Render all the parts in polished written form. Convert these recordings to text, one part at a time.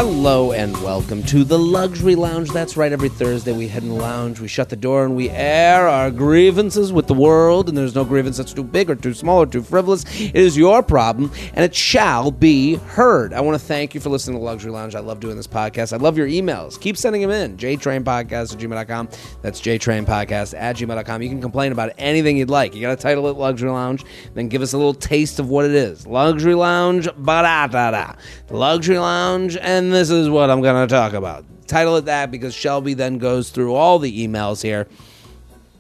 Hello and welcome to the Luxury Lounge. That's right, every Thursday we head in the lounge, we shut the door, and we air our grievances with the world. And there's no grievance that's too big or too small or too frivolous. It is your problem, and it shall be heard. I want to thank you for listening to the Luxury Lounge. I love doing this podcast. I love your emails. Keep sending them in. JTrainPodcast@gmail.com. That's JTrainPodcast@gmail.com. You can complain about anything you'd like. You got to title it Luxury Lounge, then give us a little taste of what it is. Luxury Lounge, ba-da-da-da. Luxury Lounge, and this is what I'm going to talk about. Title it that because Shelby then goes through all the emails here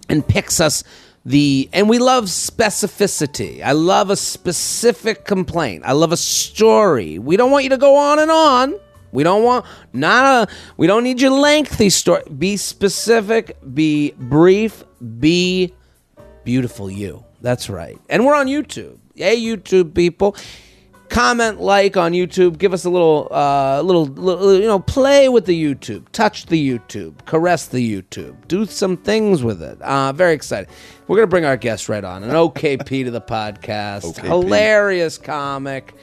and picks us and we love specificity. I love a specific complaint. I love a story. We don't want you to go on and on. We don't need your lengthy story. Be specific, be brief, be beautiful you. That's right. And we're on YouTube. Hey, YouTube people. Comment, like on YouTube. Give us a little, play with the YouTube. Touch the YouTube. Caress the YouTube. Do some things with it. Very excited. We're going to bring our guest right on. An OKP to the podcast. OKP. Hilarious comic.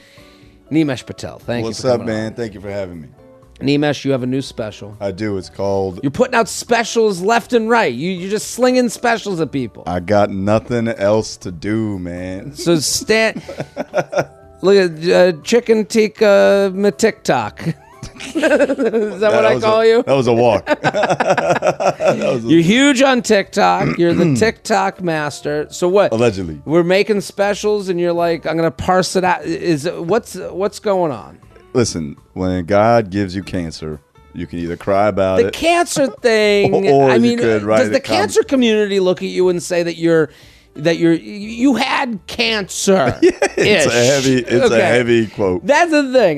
Nimesh Patel. Thank you. What's up, man? Thank you for having me. Nimesh, you have a new special. I do. It's called... You're putting out specials left and right. You're just slinging specials at people. I got nothing else to do, man. So look at chicken tikka TikTok. Is that what I call you? That was a walk. You're huge on TikTok. You're the TikTok master. So what? Allegedly. We're making specials, and you're like, I'm going to parse it out. What's going on? Listen, when God gives you cancer, you can either cry about it. The cancer thing. Or I mean, you could write does the cancer community look at you and say that you had cancer? Yeah, it's a heavy quote. That's the thing.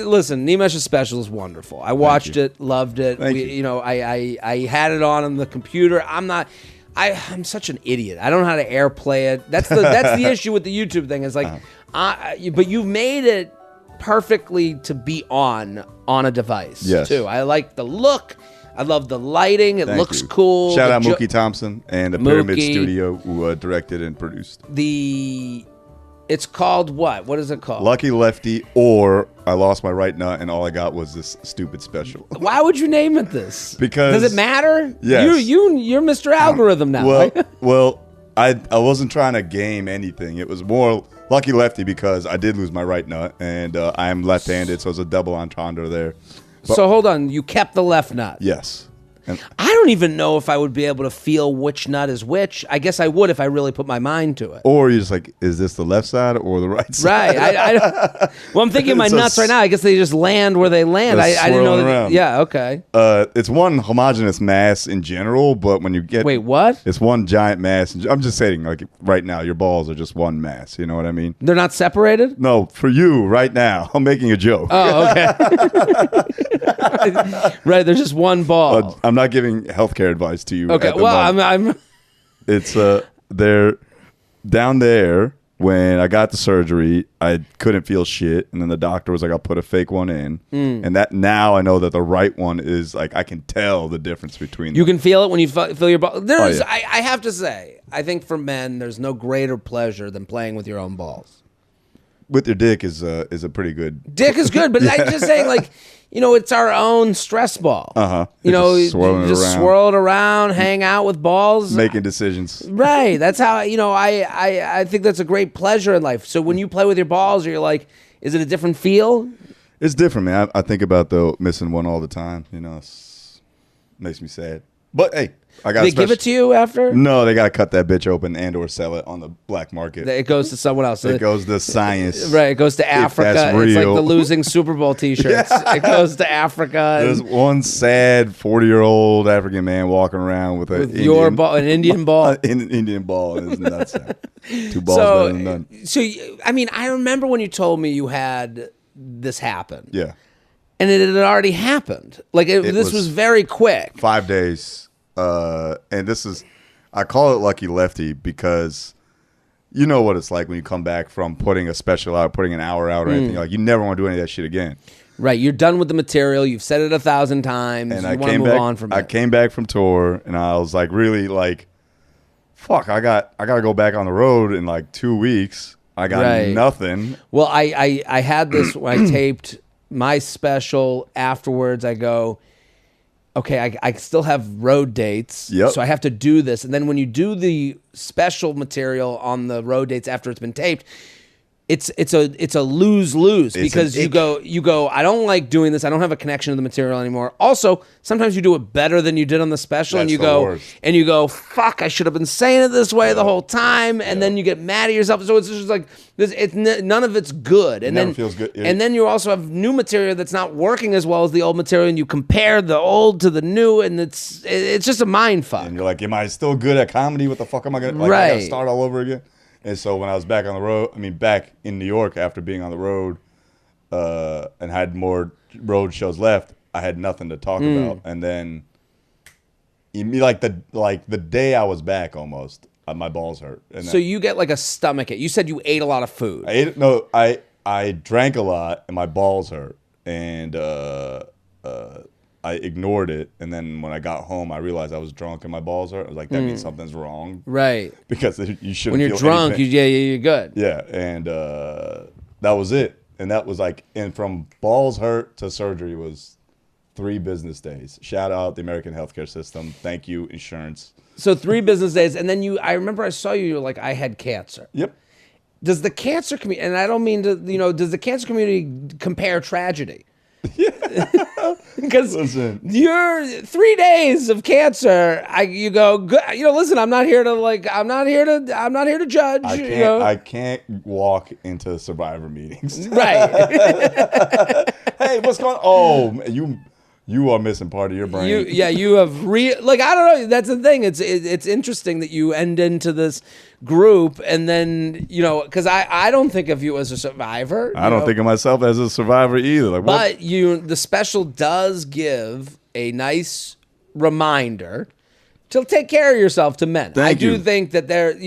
Listen, Nimesh's special is wonderful. I watched it, loved it. I had it on the computer. I'm such an idiot. I don't know how to airplay it. That's the issue with the YouTube thing. Is like, but you've made it perfectly to be on a device. Yes. Too. I like the look. I love the lighting. It looks cool. Shout out Mookie Thompson and the Pyramid Studio who directed and produced. It's called what? What is it called? Lucky Lefty, or I lost my right nut and all I got was this stupid special. Why would you name it this? Because does it matter? Yes. You're Mr. Algorithm now. Well, I wasn't trying to game anything. It was more Lucky Lefty because I did lose my right nut and I'm left-handed, so it's a double entendre there. So hold on, you kept the left nut. Yes. And I don't even know if I would be able to feel which nut is which. I guess I would if I really put my mind to it. Or you're just like, is this the left side or the right side? Right. Well, I'm thinking of my nuts right now. I guess they just land where they land. I didn't know that. Around. Yeah, okay. It's one homogeneous mass in general, but when you get... Wait, what? It's one giant mass. I'm just saying, like, right now, your balls are just one mass. You know what I mean? They're not separated? No, for you, right now. I'm making a joke. Oh, okay. Right, there's just one ball. I'm not giving healthcare advice to you. Okay, well, I'm. It's they're down there. When I got the surgery, I couldn't feel shit, and then the doctor was like, "I'll put a fake one in," and that now I know that the right one is like I can tell the difference between. You can feel it when you feel your ball. There's, yeah. I have to say, I think for men, there's no greater pleasure than playing with your own balls. With your dick is a pretty good. Dick is good, but I'm just saying, like, it's our own stress ball. Just swirl it around, hang out with balls, making decisions. Right. That's how I think that's a great pleasure in life. So when you play with your balls, you're like, is it a different feel? It's different, man. I think about the missing one all the time. It makes me sad. But hey, I got. They give it to you after? No, they got to cut that bitch open and/or sell it on the black market. It goes to someone else. It goes to science. Right. It goes to Africa. That's real. It's like the losing Super Bowl T-shirts. Yeah. It goes to Africa. There's one sad 40-year-old African man walking around with an Indian ball. An Indian ball. An Indian ball. It's nuts. Two balls better than none. So I mean, I remember when you told me you had this happen. Yeah. And it had already happened. Like this was very quick. 5 days. And I call it Lucky Lefty because you know what it's like when you come back from putting a special out, putting an hour out or anything. Like you never want to do any of that shit again. Right. You're done with the material. You've said it 1,000 times. And you want to move on from it. I came back from tour and I was like, really like, fuck, I got to go back on the road in like 2 weeks. I got nothing. Well, I had this when I taped my special afterwards, I go, okay, I still have road dates, Yep. so I have to do this. And then when you do the special material on the road dates after it's been taped, it's a lose-lose because you go, I don't like doing this. I don't have a connection to the material anymore. Also, sometimes you do it better than you did on the special, and you go, fuck, I should have been saying it this way the whole time, and then you get mad at yourself. So it's just like this. None of it's good, and then feels good. And then you also have new material that's not working as well as the old material, and you compare the old to the new, and it's just a mind fuck. And you're like, am I still good at comedy? What the fuck am I gonna? Like, I gotta start all over again. And so when I was back on the road, back in New York after being on the road, and had more road shows left, I had nothing to talk about. And then, like the day I was back, almost my balls hurt. And so you get like a stomach ache. You said you ate a lot of food. I drank a lot and my balls hurt, and I ignored it, and then when I got home, I realized I was drunk and my balls hurt. I was like, that means something's wrong, right? Because you shouldn't. When you're feel drunk, you're good. Yeah, and that was it. And that was like, and from balls hurt to surgery was 3 business days. Shout out the American healthcare system. Thank you, insurance. So 3 business days, and then I remember I saw you were like, I had cancer. Yep. Does the cancer community, and I don't mean to, does the cancer community compare tragedy? Yeah. Because you're 3 days of cancer. You go, listen, I'm not here to judge. I can't walk into Survivor meetings. Right. Hey, what's going on? Oh, you are missing part of your brain. You have I don't know. That's the thing. It's interesting that you end into this group, and then because I don't think of you as a survivor. I don't think of myself as a survivor either. Like, but the special does give a nice reminder to take care of yourself to men. I do think that that's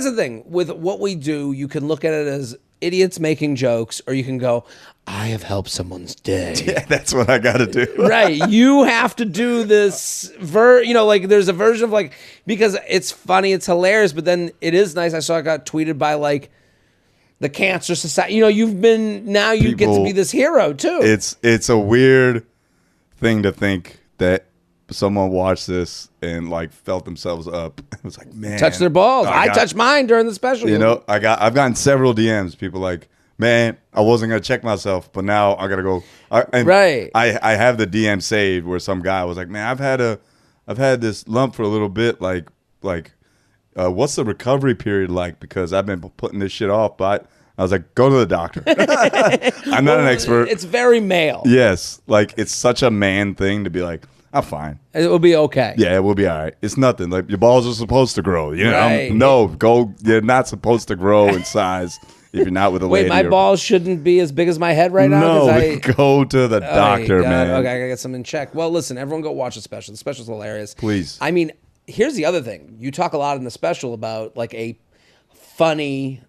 the thing with what we do. You can look at it as idiots making jokes, or you can go, I have helped someone's day. Yeah, that's what I got to do. Right. You have to do this, there's a version of because it's funny, it's hilarious, but then it is nice. I saw it got tweeted by the Cancer Society. You get to be this hero too. It's a weird thing to think that someone watched this and felt themselves up. It was like, man, touch their balls. I touched mine during the special. I've gotten several DMs. People like, man, I wasn't gonna check myself, but now I gotta go. Right. I have the DM saved where some guy was like, man, I've had this lump for a little bit. What's the recovery period like? Because I've been putting this shit off, but I was like, go to the doctor. I'm not an expert. It's very male. Yes, it's such a man thing to be like, I'm fine. It will be okay. Yeah, it will be all right. It's nothing. Your balls are supposed to grow. Right. You're not supposed to grow in size if you're not with a lady. Wait, my balls shouldn't be as big as my head right now? No, go to the doctor, man. Okay, I gotta get something checked. Well, listen, everyone go watch the special. The special's hilarious. Please. Here's the other thing. You talk a lot in the special about a funny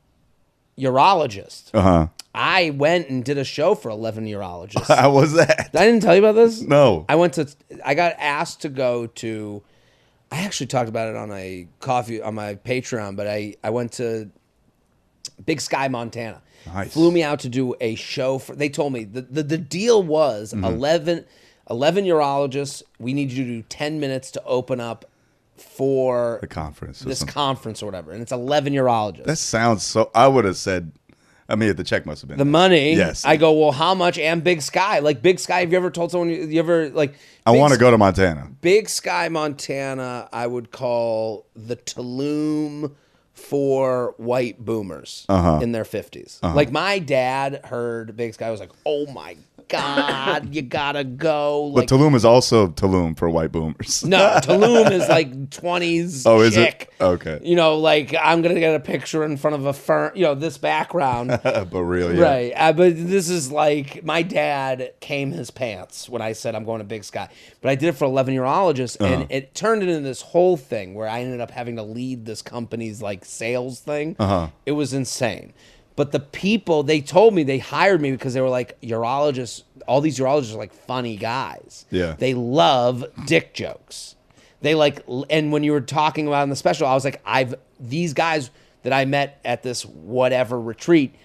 urologist. Uh-huh. I went and did a show for 11 urologists. How was that? I didn't tell you about this? No. I got asked to go to, I actually talked about it on on my Patreon, but I went to Big Sky, Montana. Nice. Flew me out to do a show they told me the deal was 11 urologists. We need you to do 10 minutes to open up for the conference. This conference or whatever. And it's 11 urologists. That sounds so, I would have said, the check must have been the money. Yes. I go, well, how much? And Big Sky. Big Sky, have you ever told someone I want to go to Montana. Big Sky, Montana, I would call the Tulum for white boomers in their 50s. My dad heard Big Sky, was like, oh my God, you gotta go. But Tulum is also Tulum for white boomers. No, Tulum is 20s Oh, is chick. it? Okay. I'm going to get a picture in front of a fern, this background. But really, yeah. Right. But this is my dad came his pants when I said I'm going to Big Sky. But I did it for 11 urologists, and it turned into this whole thing where I ended up having to lead this company's sales thing. It was insane. But the people, they told me, they hired me because they were urologists, all these urologists are funny guys. Yeah. They love dick jokes. They and when you were talking about in the special, I was these guys that I met at this whatever retreat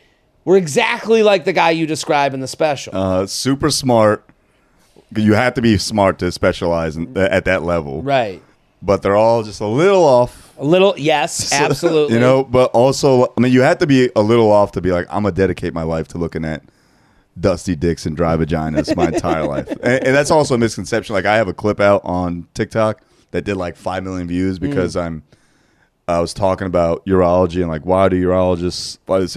We're exactly like the guy you describe in the special. Super smart. You have to be smart to specialize at that level. Right. But they're all just a little off. A little, yes, absolutely. You know, but also, I mean, you have to be a little off to be like, I'm going to dedicate my life to looking at dusty dicks and dry vaginas my entire life. And that's also a misconception. Like, I have a clip out on TikTok that did like 5 million views because I was talking about urology and like, why do they say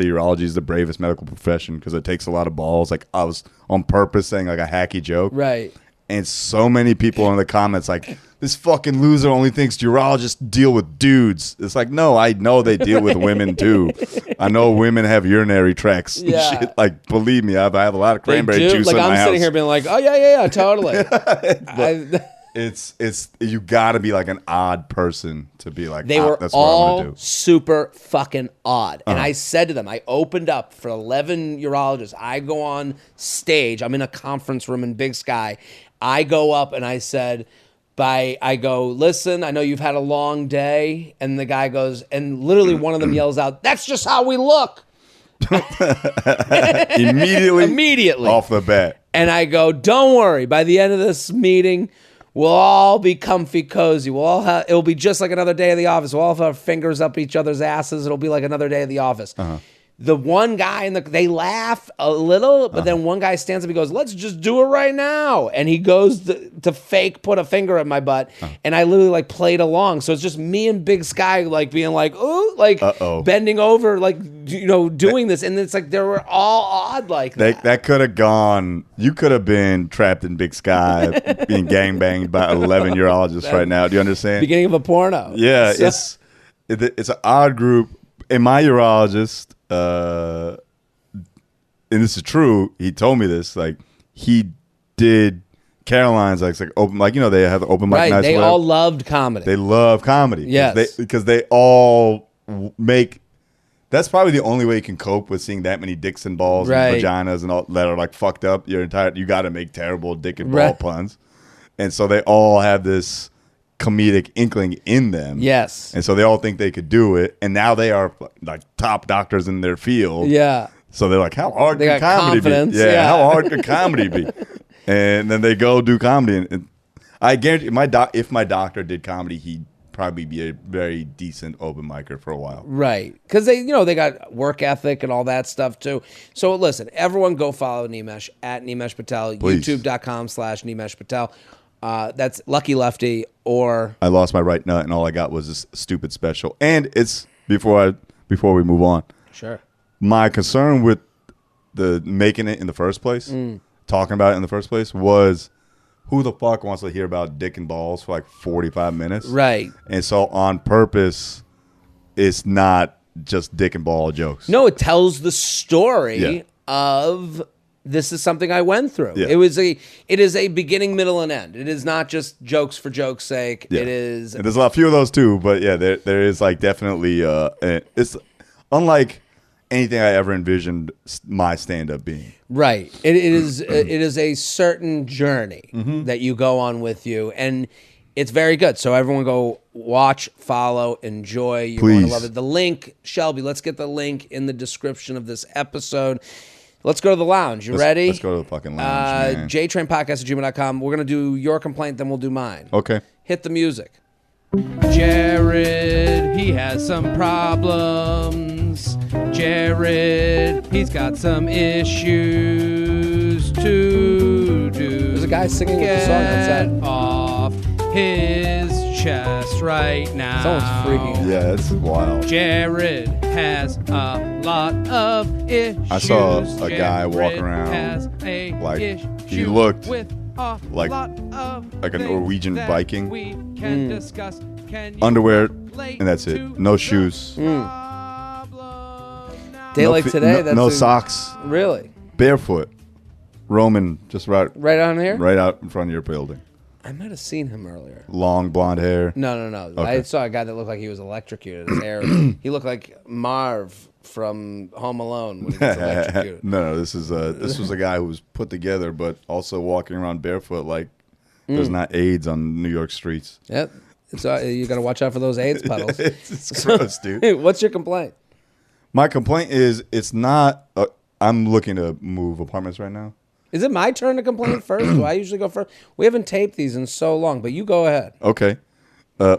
urology is the bravest medical profession? Because it takes a lot of balls. Like, I was on purpose saying like a hacky joke. Right. And so many people in the comments like, this fucking loser only thinks urologists deal with dudes. It's like, no, I know they deal with women too. I know women have urinary tracts and shit. Like, believe me, I have a lot of cranberry juice in my house. Like, I'm sitting here being like, oh, yeah, totally. It's you got to be like an odd person to be like, they were that's what I'm gonna do. Super fucking odd. And I said to them, I opened up for 11 urologists. I go on stage. I'm in a conference room in Big Sky. I go up and I said, I go, listen, I know you've had a long day. And the guy goes, and literally one of them yells out, that's just how we look. Immediately. Off the bat. And I go, don't worry. By the end of this meeting, we'll all be comfy cozy. It'll be just like another day of the office. We'll all have our fingers up each other's asses. It'll be like another day of the office. The one guy they laugh a little, but then one guy stands up and goes, let's just do it right now. And he goes to fake put a finger in my butt. And I literally like played along. So it's just me and Big Sky like being like, ooh, like bending over, like, you know, doing this. And it's like they were all odd like that. That could have gone, you could have been trapped in Big Sky being gangbanged by 11 urologists right now. Do you understand? Beginning of a porno. Yeah, so. It's an odd group. And my urologist, and this is true, he told me this, like he did Caroline's like open, like, you know, they have the open mic right, nights. They all loved comedy. They love comedy. Yes. Because they all make, that's probably the only way you can cope with seeing that many dicks and balls and vaginas and all that are like fucked up. You got to make terrible dick and ball puns. And so they all have this comedic inkling in them. Yes. And so they all think they could do it. And now they are like top doctors in their field. Yeah. So they're like, how hard can comedy confidence. be? Yeah, how hard could comedy be? And then they go do comedy. And I guarantee if my doctor did comedy, he'd probably be a very decent open micer for a while. Right. Because they got work ethic and all that stuff too. So listen, everyone go follow Nimesh at Nimesh Patel, youtube.com/Nimesh Patel. That's Lucky Lefty or I lost my right nut and all I got was this stupid special. And it's before we move on. Sure. My concern with the making it in the first place, talking about it in the first place, was who the fuck wants to hear about dick and balls for like 45 minutes? Right. And so on purpose, it's not just dick and ball jokes. No, it tells the story of this is something I went through. Yeah. It is a beginning, middle, and end. It is not just jokes for joke's sake. Yeah. It is. And there's a few of those too, but yeah, there is like definitely it's unlike anything I ever envisioned my stand-up being. Right. It is a certain journey that you go on with you, and it's very good. So everyone go watch, follow, enjoy. You're going to love it. The link, Shelby, let's get the link in the description of this episode. Let's go to the lounge. You ready? Let's go to the fucking lounge, man. JTrainPodcast@gmail.com. We're going to do your complaint, then we'll do mine. Okay. Hit the music. Jared, he has some problems. Jared, he's got some issues to do. There's a guy singing with the song outside. Off his chest right now. Someone's freaking out. Yeah, it's wild. Jared has a lot of issues. I saw a guy walk around like he looked like a Norwegian Viking. Underwear, and that's it. No shoes. Day like today. No socks. Really? Barefoot. Roman, just right on here? Right out in front of your building. I might have seen him earlier. Long blonde hair. No. Okay. I saw a guy that looked like he was electrocuted. His hair. He looked like Marv from Home Alone when he gets electrocuted. No. This was a guy who was put together, but also walking around barefoot like there's not AIDS on New York streets. Yep. So you got to watch out for those AIDS puddles. It's gross, dude. What's your complaint? My complaint is it's not I'm looking to move apartments right now. Is it my turn to complain first? Do I usually go first? We haven't taped these in so long, but you go ahead. Okay.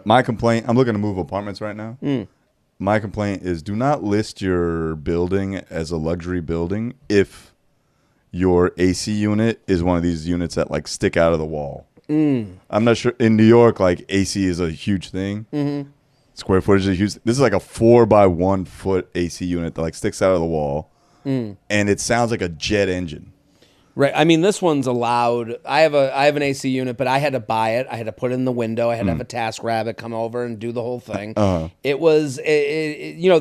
My complaint, I'm looking to move apartments right now. My complaint is do not list your building as a luxury building if your AC unit is one of these units that like stick out of the wall. I'm not sure. In New York, like AC is a huge thing. Square footage is a huge. This is like a 4x1 foot AC unit that like sticks out of the wall, and it sounds like a jet engine. Right. I mean, this one's allowed. I have an AC unit, but I had to buy it. I had to put it in the window. I had to have a TaskRabbit come over and do the whole thing. It was, you're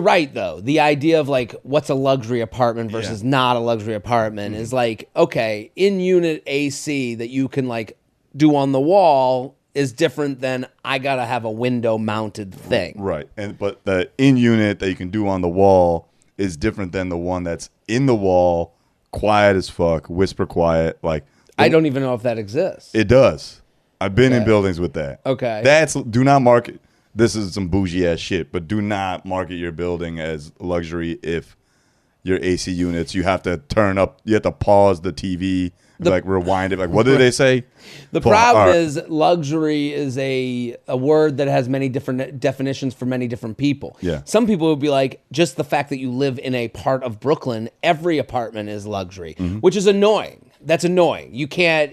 right, though. The idea of like what's a luxury apartment versus not a luxury apartment is like, okay, in-unit AC that you can like do on the wall is different than I got to have a window-mounted thing. Right. But the in-unit that you can do on the wall is different than the one that's in the wall, quiet as fuck, whisper quiet. Like I don't even know if that exists. It does. I've been in buildings with that. Okay. Do not market. This is some bougie ass shit, but do not market your building as luxury if your AC units, you have to turn up, you have to pause the TV, like rewind it. Like, what did they say? The problem is luxury is a word that has many different definitions for many different people. Yeah. Some people would be like, just the fact that you live in a part of Brooklyn, every apartment is luxury, which is annoying. That's annoying. You can't,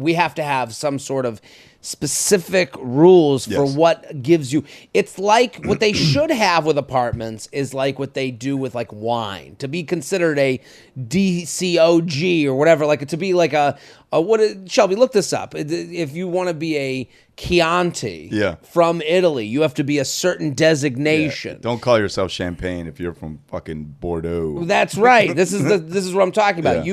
we have to have some sort of specific rules for what gives you. It's like what they should have with apartments is like what they do with like wine to be considered a DCOG or whatever, like to be like Shelby, look this up. If you want to be a Chianti from Italy, you have to be a certain designation. Yeah. Don't call yourself champagne if you're from fucking Bordeaux. That's right. This is what I'm talking about.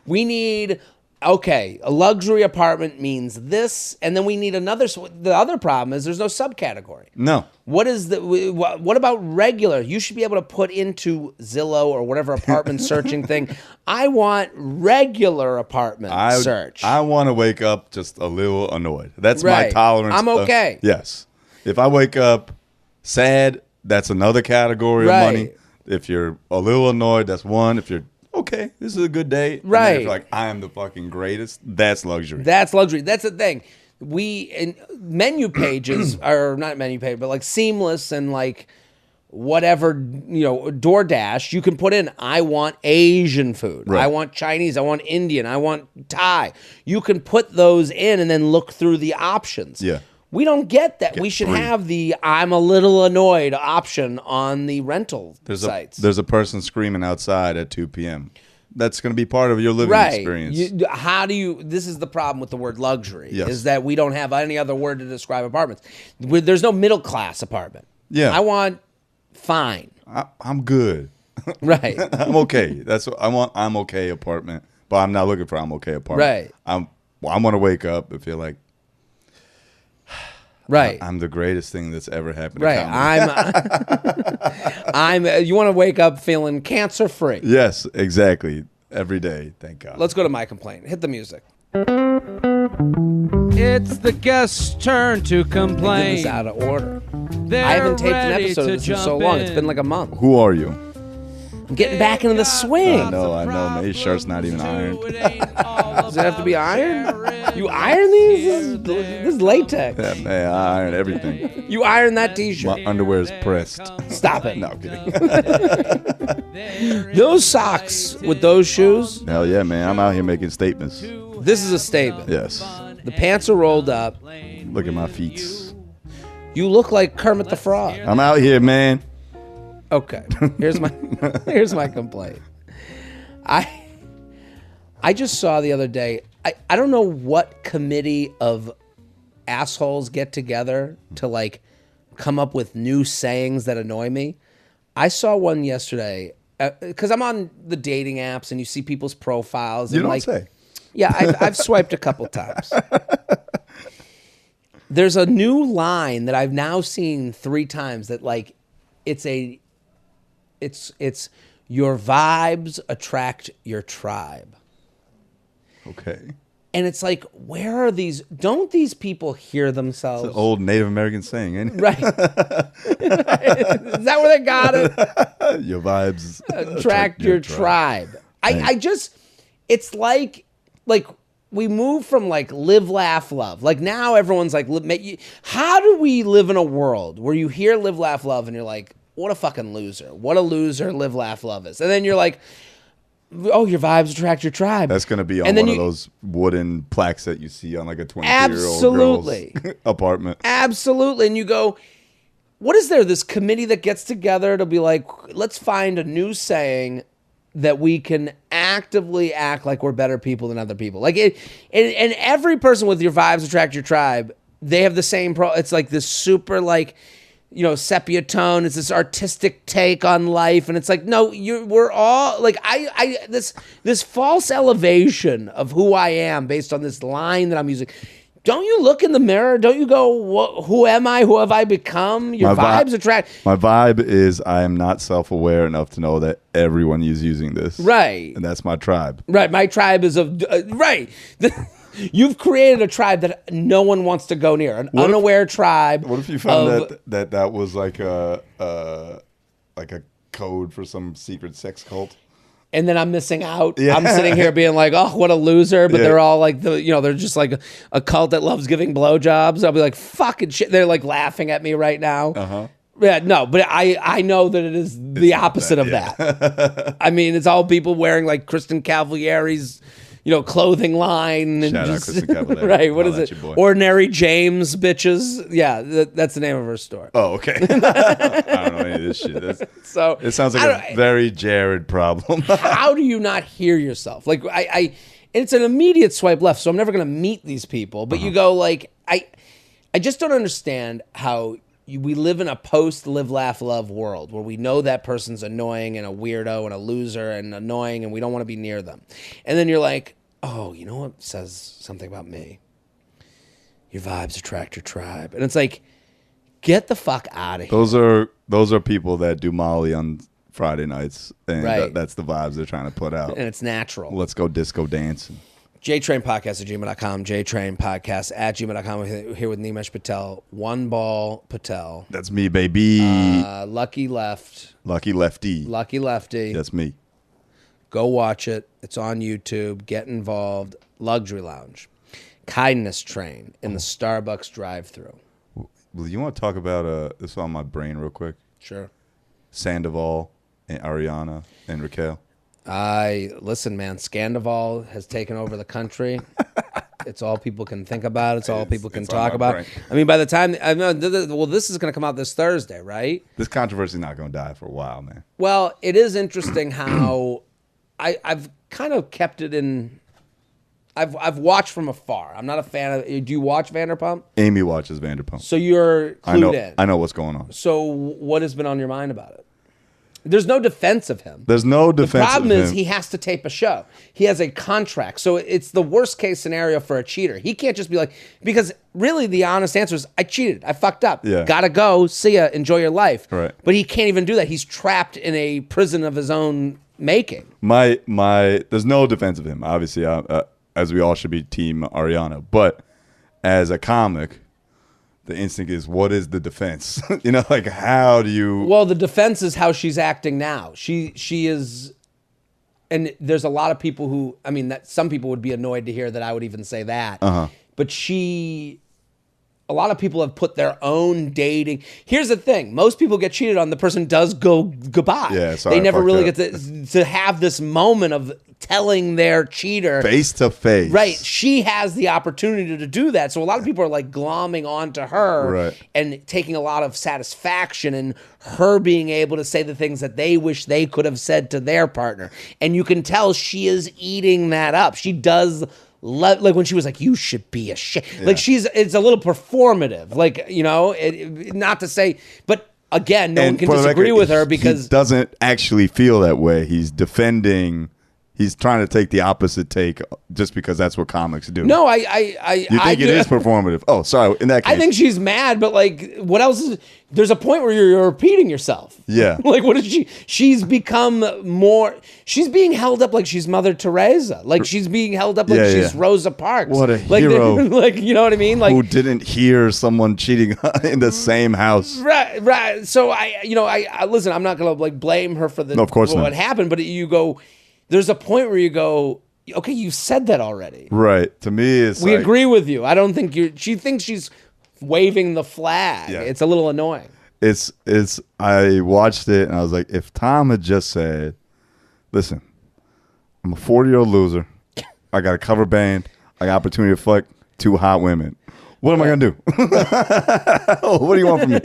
We need. Okay, a luxury apartment means this, and then we need another. The other problem is there's no subcategory. No. What about regular? You should be able to put into Zillow or whatever apartment searching thing. I want regular apartment search. I want to wake up just a little annoyed. That's my tolerance. I'm okay. Yes. If I wake up sad, that's another category of money. If you're a little annoyed, that's one. If you're okay, this is a good day. Right. If you're like, I am the fucking greatest, that's luxury. That's luxury. That's the thing. Menu pages are not menu page, but like Seamless and like whatever, DoorDash, you can put in, I want Asian food. Right. I want Chinese. I want Indian. I want Thai. You can put those in and then look through the options. Yeah. We don't get that. We should have the I'm a little annoyed option on the rental sites. There's a person screaming outside at 2 p.m. That's going to be part of your living experience. This is the problem with the word luxury, is that we don't have any other word to describe apartments. There's no middle class apartment. Yeah. I want fine. I'm good. Right. I'm okay. That's what I want. I'm okay apartment, but I'm not looking for I'm okay apartment. Right. I want to wake up and feel like, right, I'm the greatest thing that's ever happened. Right, You want to wake up feeling cancer free. Yes, exactly. Every day, thank God. Let's go to my complaint. Hit the music. It's the guest's turn to complain. I did this out of order. I haven't taped an episode of this in so long. It's been like a month. Who are you? I'm getting back into the swing. I know. Man, his shirt's not even ironed. Does it have to be ironed? You iron these? This is latex. Yeah, man, I iron everything. You iron that t-shirt. My underwear is pressed. Stop it. No, I'm kidding. Those socks with those shoes? Hell yeah, man. I'm out here making statements. This is a statement. Yes. The pants are rolled up. Look at my feet. You look like Kermit the Frog. I'm out here, man. Okay. Here's my complaint. I just saw the other day, I don't know what committee of assholes get together to like come up with new sayings that annoy me. I saw one yesterday because I'm on the dating apps and you see people's profiles. And you don't say. Yeah, I've swiped a couple times. There's a new line that I've now seen 3 times that like it's your vibes attract your tribe. Okay. And it's like, where are these? Don't these people hear themselves? It's an old Native American saying, ain't it? Right. Is that where they got it? Your vibes Attract your tribe. I just, it's like we move from like live, laugh, love. Like now everyone's like, how do we live in a world where you hear live, laugh, love and you're like, what a fucking loser. What a loser live, laugh, love is. And then you're like, oh, your vibes attract your tribe. That's going to be on one of those wooden plaques that you see on like a 22-year-old girl's apartment. Absolutely. And you go, what is there, this committee that gets together to be like, let's find a new saying that we can actively act like we're better people than other people. Like and every person with your vibes attract your tribe, they have the same it's like this super like, sepia tone. It's this artistic take on life, and it's like, no, we're all like, this false elevation of who I am based on this line that I'm using. Don't you look in the mirror? Don't you go, who am I? Who have I become? Your vibes attract. My vibe is I am not self-aware enough to know that everyone is using this. Right. And that's my tribe. Right. My tribe is right. You've created a tribe that no one wants to go near, an unaware tribe. What if you found that was like a code for some secret sex cult? And then I'm missing out. Yeah. I'm sitting here being like, oh, what a loser. But they're all like, they're just like a cult that loves giving blowjobs. I'll be like, fucking shit. They're like laughing at me right now. Uh-huh. Yeah, no, but I know that it is the opposite of that. I mean, it's all people wearing like Kristen Cavallari's, clothing line. And Shout out Kristen Cavallari. Right, what is it? Ordinary James bitches. Yeah, that's the name of her store. Oh, okay. I don't know any of this shit. It sounds like a very Jared problem. How do you not hear yourself? Like, it's an immediate swipe left, so I'm never going to meet these people. But you go like, I just don't understand how we live in a post-live, laugh, love world where we know that person's annoying and a weirdo and a loser and annoying and we don't want to be near them. And then you're like, oh, you know what says something about me? Your vibes attract your tribe. And it's like, get the fuck out of here. Those are people that do Molly on Friday nights. And that's the vibes they're trying to put out. And it's natural. Let's go disco dancing. JTrainPodcast@gmail.com, JTrainPodcast@gmail.com. We're here with Nimesh Patel, One Ball Patel. That's me, baby. Lucky Left. Lucky Lefty. Lucky Lefty. That's me. Go watch it. It's on YouTube. Get involved. Luxury Lounge. Kindness Train in the Starbucks drive-thru. Well, you want to talk about this on my brain real quick? Sure. Sandoval and Ariana and Raquel. Listen, man, Scandoval has taken over the country. It's all people can think about. It's all people can talk about. Brain. I mean, by the time, this is going to come out this Thursday, right? This controversy is not going to die for a while, man. Well, it is interesting how I've kind of kept it in. I've watched from afar. I'm not a fan of. Do you watch Vanderpump? Amy watches Vanderpump. So you're clued in. I know what's going on. So what has been on your mind about it? There's no defense of him. There's no defense of him. The problem is he has to tape a show. He has a contract. So it's the worst case scenario for a cheater. He can't just be like, because really the honest answer is, I cheated. I fucked up. Yeah. Gotta go. See ya. Enjoy your life. Right. But he can't even do that. He's trapped in a prison of his own making. There's no defense of him. Obviously, as we all should be team Ariana. But as a comic, the instinct is, what is the defense? Like, how do you... Well, the defense is how she's acting now. She is... And there's a lot of people who... I mean, some people would be annoyed to hear that I would even say that. Uh-huh. But a lot of people have put their own dating... Here's the thing. Most people get cheated on. The person does go goodbye. Yeah, sorry, they never really get to have this moment of telling their cheater... Face to face. Right. She has the opportunity to do that. So a lot of people are like glomming onto her and taking a lot of satisfaction in her being able to say the things that they wish they could have said to their partner. And you can tell she is eating that up. She does... Like when she was like, you should be ashamed. Yeah. Like it's a little performative. Like, not to say, but again, no one can disagree with her because he doesn't actually feel that way. He's defending he's trying to take the opposite take just because that's what comics do. No, You think it is performative? Oh, sorry. In that case, I think she's mad, but like, what else is? There's a point where you're repeating yourself. Yeah. Like, what is she? She's become more. She's being held up like she's Mother Teresa. Like she's being held up like she's Rosa Parks. What a like, hero! Like, you know what I mean? Like, who didn't hear someone cheating in the same house? Right. So I listen. I'm not gonna like blame her for of course for not. what happened, but you go. There's a point where you go, okay, you said that already. Right. To me, it's we agree with you. I don't think she thinks she's waving the flag. Yeah. It's a little annoying. I watched it and I was like, if Tom had just said, listen, I'm a 40-year-old loser. I got a cover band. I got opportunity to fuck 2 hot women. What am I going to do? What do you want from me?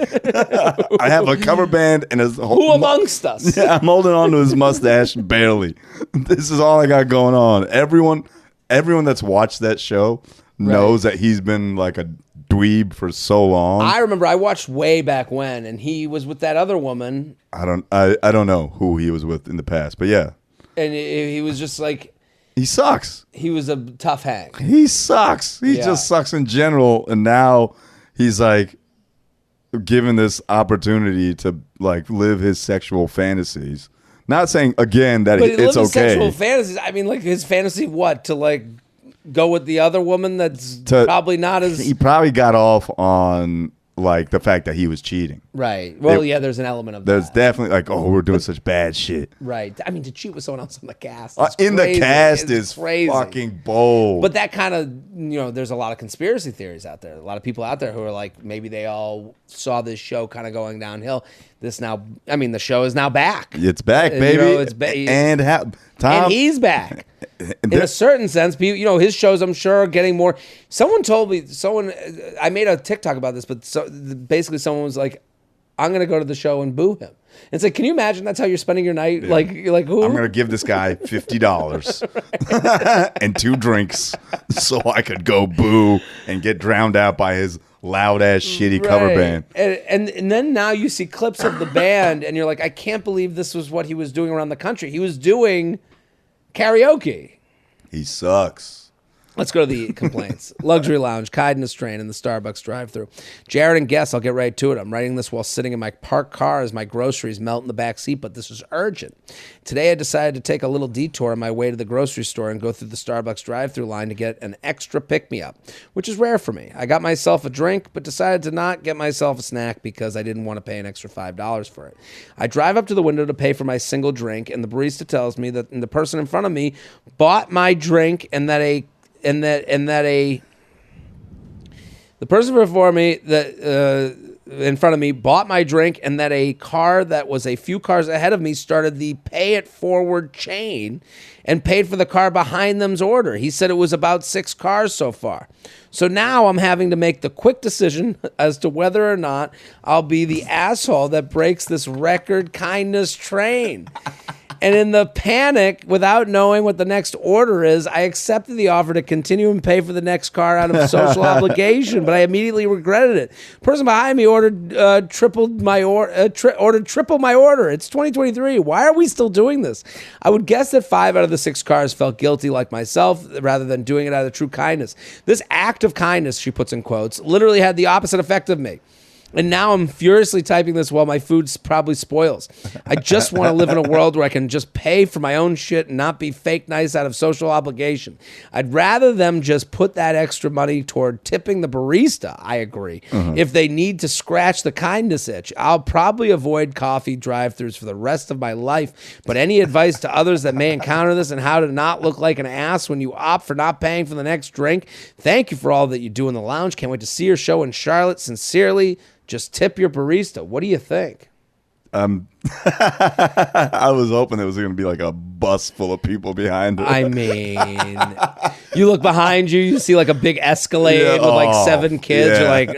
I have a cover band and who amongst us? Yeah, I'm holding on to his mustache barely. This is all I got going on. Everyone that's watched that show knows that he's been like a dweeb for so long. I remember I watched way back when, and he was with that other woman. I don't know who he was with in the past, but yeah. And he was just like... He sucks. He was a tough hang. He sucks. He just sucks in general. And now he's like given this opportunity to like live his sexual fantasies. Not saying again that it's okay. Sexual fantasies. I mean, like his fantasy, what to like go with the other woman that's probably not as. He probably got off on like the fact that he was cheating. Right. Well, there's an element of there's that. Definitely like, oh, we're doing such bad shit. Right. I mean, to cheat with someone else on the cast. In the cast is crazy. Fucking bold. But that kind of, there's a lot of conspiracy theories out there. A lot of people out there who are like, maybe they all saw this show kind of going downhill. The show is now back. It's back, baby. And Tom, and he's back. In a certain sense, his shows, I'm sure, are getting more. Someone told me, I made a TikTok about this, but basically someone was like, I'm going to go to the show and boo him. It's like, can you imagine that's how you're spending your night? Yeah. Like who? I'm going to give this guy $50 and 2 drinks so I could go boo and get drowned out by his loud ass shitty cover band. And then now you see clips of the band and you're like, I can't believe this was what he was doing around the country. He was doing karaoke. He sucks. Let's go to the complaints. Luxury lounge, kindness train, and the Starbucks drive-thru. Jared and Guess, I'll get right to it. I'm writing this while sitting in my parked car as my groceries melt in the back seat, but this is urgent. Today I decided to take a little detour on my way to the grocery store and go through the Starbucks drive-thru line to get an extra pick-me-up, which is rare for me. I got myself a drink, but decided to not get myself a snack because I didn't want to pay an extra $5 for it. I drive up to the window to pay for my single drink, and the barista tells me that the person in front of me bought my drink and that the person before me in front of me bought my drink and that a car that was a few cars ahead of me started the pay it forward chain and paid for the car behind them's order. He said it was about 6 cars so far. So now I'm having to make the quick decision as to whether or not I'll be the asshole that breaks this record kindness train. And in the panic, without knowing what the next order is, I accepted the offer to continue and pay for the next car out of social obligation, but I immediately regretted it. The person behind me ordered triple my order. It's 2023. Why are we still doing this? I would guess that 5 out of the 6 cars felt guilty like myself rather than doing it out of true kindness. This act of kindness, she puts in quotes, literally had the opposite effect of me. And now I'm furiously typing this while my food probably spoils. I just want to live in a world where I can just pay for my own shit and not be fake nice out of social obligation. I'd rather them just put that extra money toward tipping the barista, I agree. If they need to scratch the kindness itch, I'll probably avoid coffee drive-thrus for the rest of my life. But any advice to others that may encounter this and how to not look like an ass when you opt for not paying for the next drink? Thank you for all that you do in the lounge. Can't wait to see your show in Charlotte. Sincerely, just tip your barista. What do you think? I was hoping there was going to be like a bus full of people behind it. I mean, you look behind you, you see like a big Escalade with like 7 kids. You're like,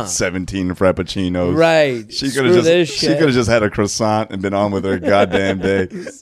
17 frappuccinos. Right. She could have just had a croissant and been on with her goddamn day. This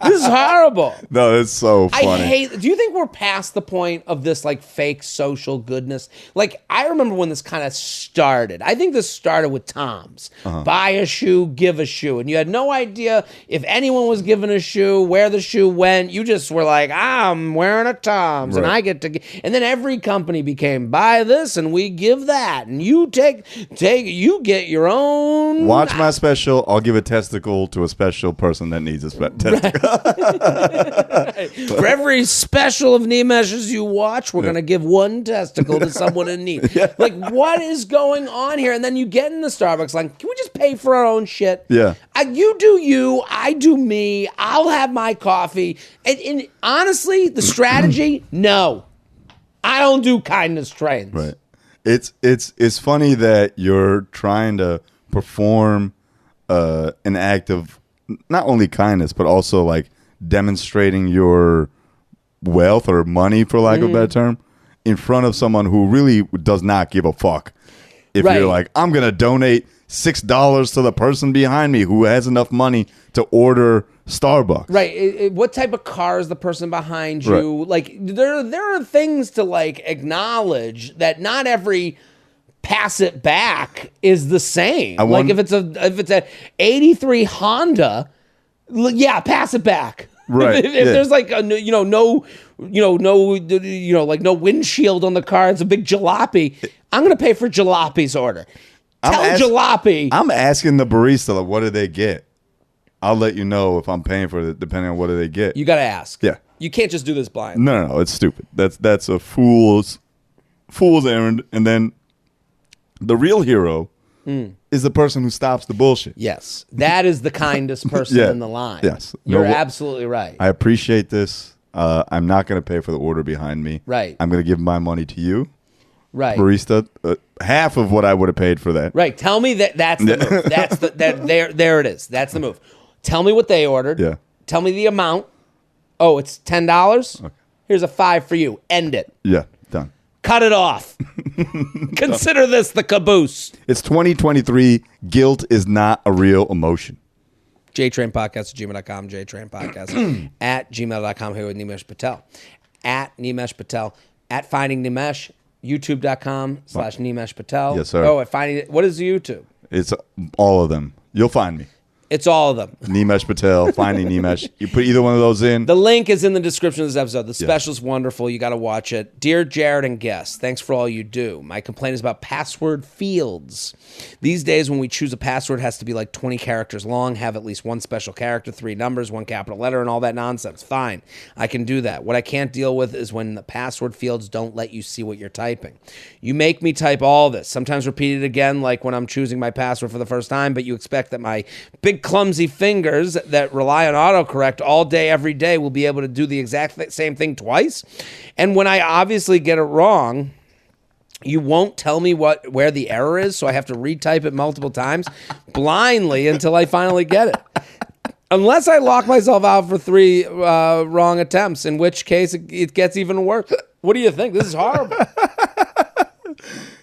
is horrible. No, it's so funny. Do you think we're past the point of this like fake social goodness? Like, I remember when this kind of started. I think this started with Tom's. Buy a shoe, give a shoe. And You had no idea if anyone was given a shoe, where the shoe went. You just were like, I'm wearing a Tom's, and I get to. And then every company became buy this, and we give that, and you you get your own. Watch my special. I'll give a testicle to a special person that needs a testicle. Right. For every special of Nimesh's you watch, we're gonna give one testicle to someone in need. Like, what is going on here? And then you get in the Starbucks line. Can we just pay for our own shit? Yeah. You do you. I do me. I'll have my coffee. And honestly, the strategy, no. I don't do kindness trains. Right. It's funny that you're trying to perform an act of not only kindness, but also like demonstrating your wealth or money, for lack of a better term, in front of someone who really does not give a fuck. If you're like, I'm going to donate $6 to the person behind me who has enough money to order Starbucks. Right. What type of car is the person behind you? Right. Like, there are things to like acknowledge that not every pass it back is the same. Like if it's a 83 Honda, pass it back. Right. if there's like no windshield on the car, it's a big jalopy. I'm gonna pay for jalopy's order. Jalopy. I'm asking the barista, like, what do they get? I'll let you know if I'm paying for it, depending on what do they get. You gotta ask. Yeah. You can't just do this blind. No, it's stupid. That's a fool's errand. And then the real hero is the person who stops the bullshit. Yes. That is the kindest person in the line. Yes. You're absolutely right. I appreciate this. I'm not going to pay for the order behind me. Right. I'm going to give my money to you. Right. Barista, half of what I would have paid for that. Right. Tell me that's the move. There it is. That's the move. Tell me what they ordered. Yeah. Tell me the amount. Oh, it's $10? Okay. Here's a $5 for you. End it. Yeah. Done. Cut it off. Consider this the caboose. It's 2023. Guilt is not a real emotion. JTrain Podcast at gmail.com. JTrain Podcast at gmail.com. Here with Nimesh Patel. At Nimesh Patel. At Finding Nimesh. YouTube.com/Nimesh Patel. Yes, sir. Oh, at Finding. What is YouTube? It's all of them. You'll find me. It's all of them. Nimesh Patel, Finding Nimesh. You put either one of those in. The link is in the description of this episode. The special's wonderful. You got to watch it. Dear Jared and guests, thanks for all you do. My complaint is about password fields. These days, when we choose a password, it has to be like 20 characters long, have at least one special character, 3 numbers, 1 capital letter, and all that nonsense. Fine. I can do that. What I can't deal with is when the password fields don't let you see what you're typing. You make me type all this, sometimes repeat it again, like when I'm choosing my password for the first time, but you expect that my big clumsy fingers that rely on autocorrect all day, every day, will be able to do the exact same thing twice. And when I obviously get it wrong, you won't tell me where the error is, so I have to retype it multiple times blindly until I finally get it. Unless I lock myself out for 3 wrong attempts, in which case it gets even worse. What do you think? This is horrible.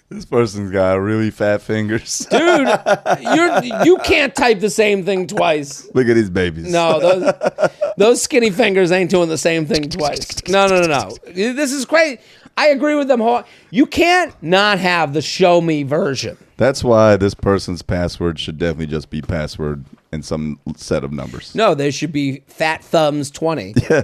This person's got really fat fingers. Dude, you can't type the same thing twice. Look at these babies. No, those skinny fingers ain't doing the same thing twice. No. This is great. I agree with them. You can't not have the show me version. That's why this person's password should definitely just be password and some set of numbers. No, they should be Fat Thumbs 20. Fatty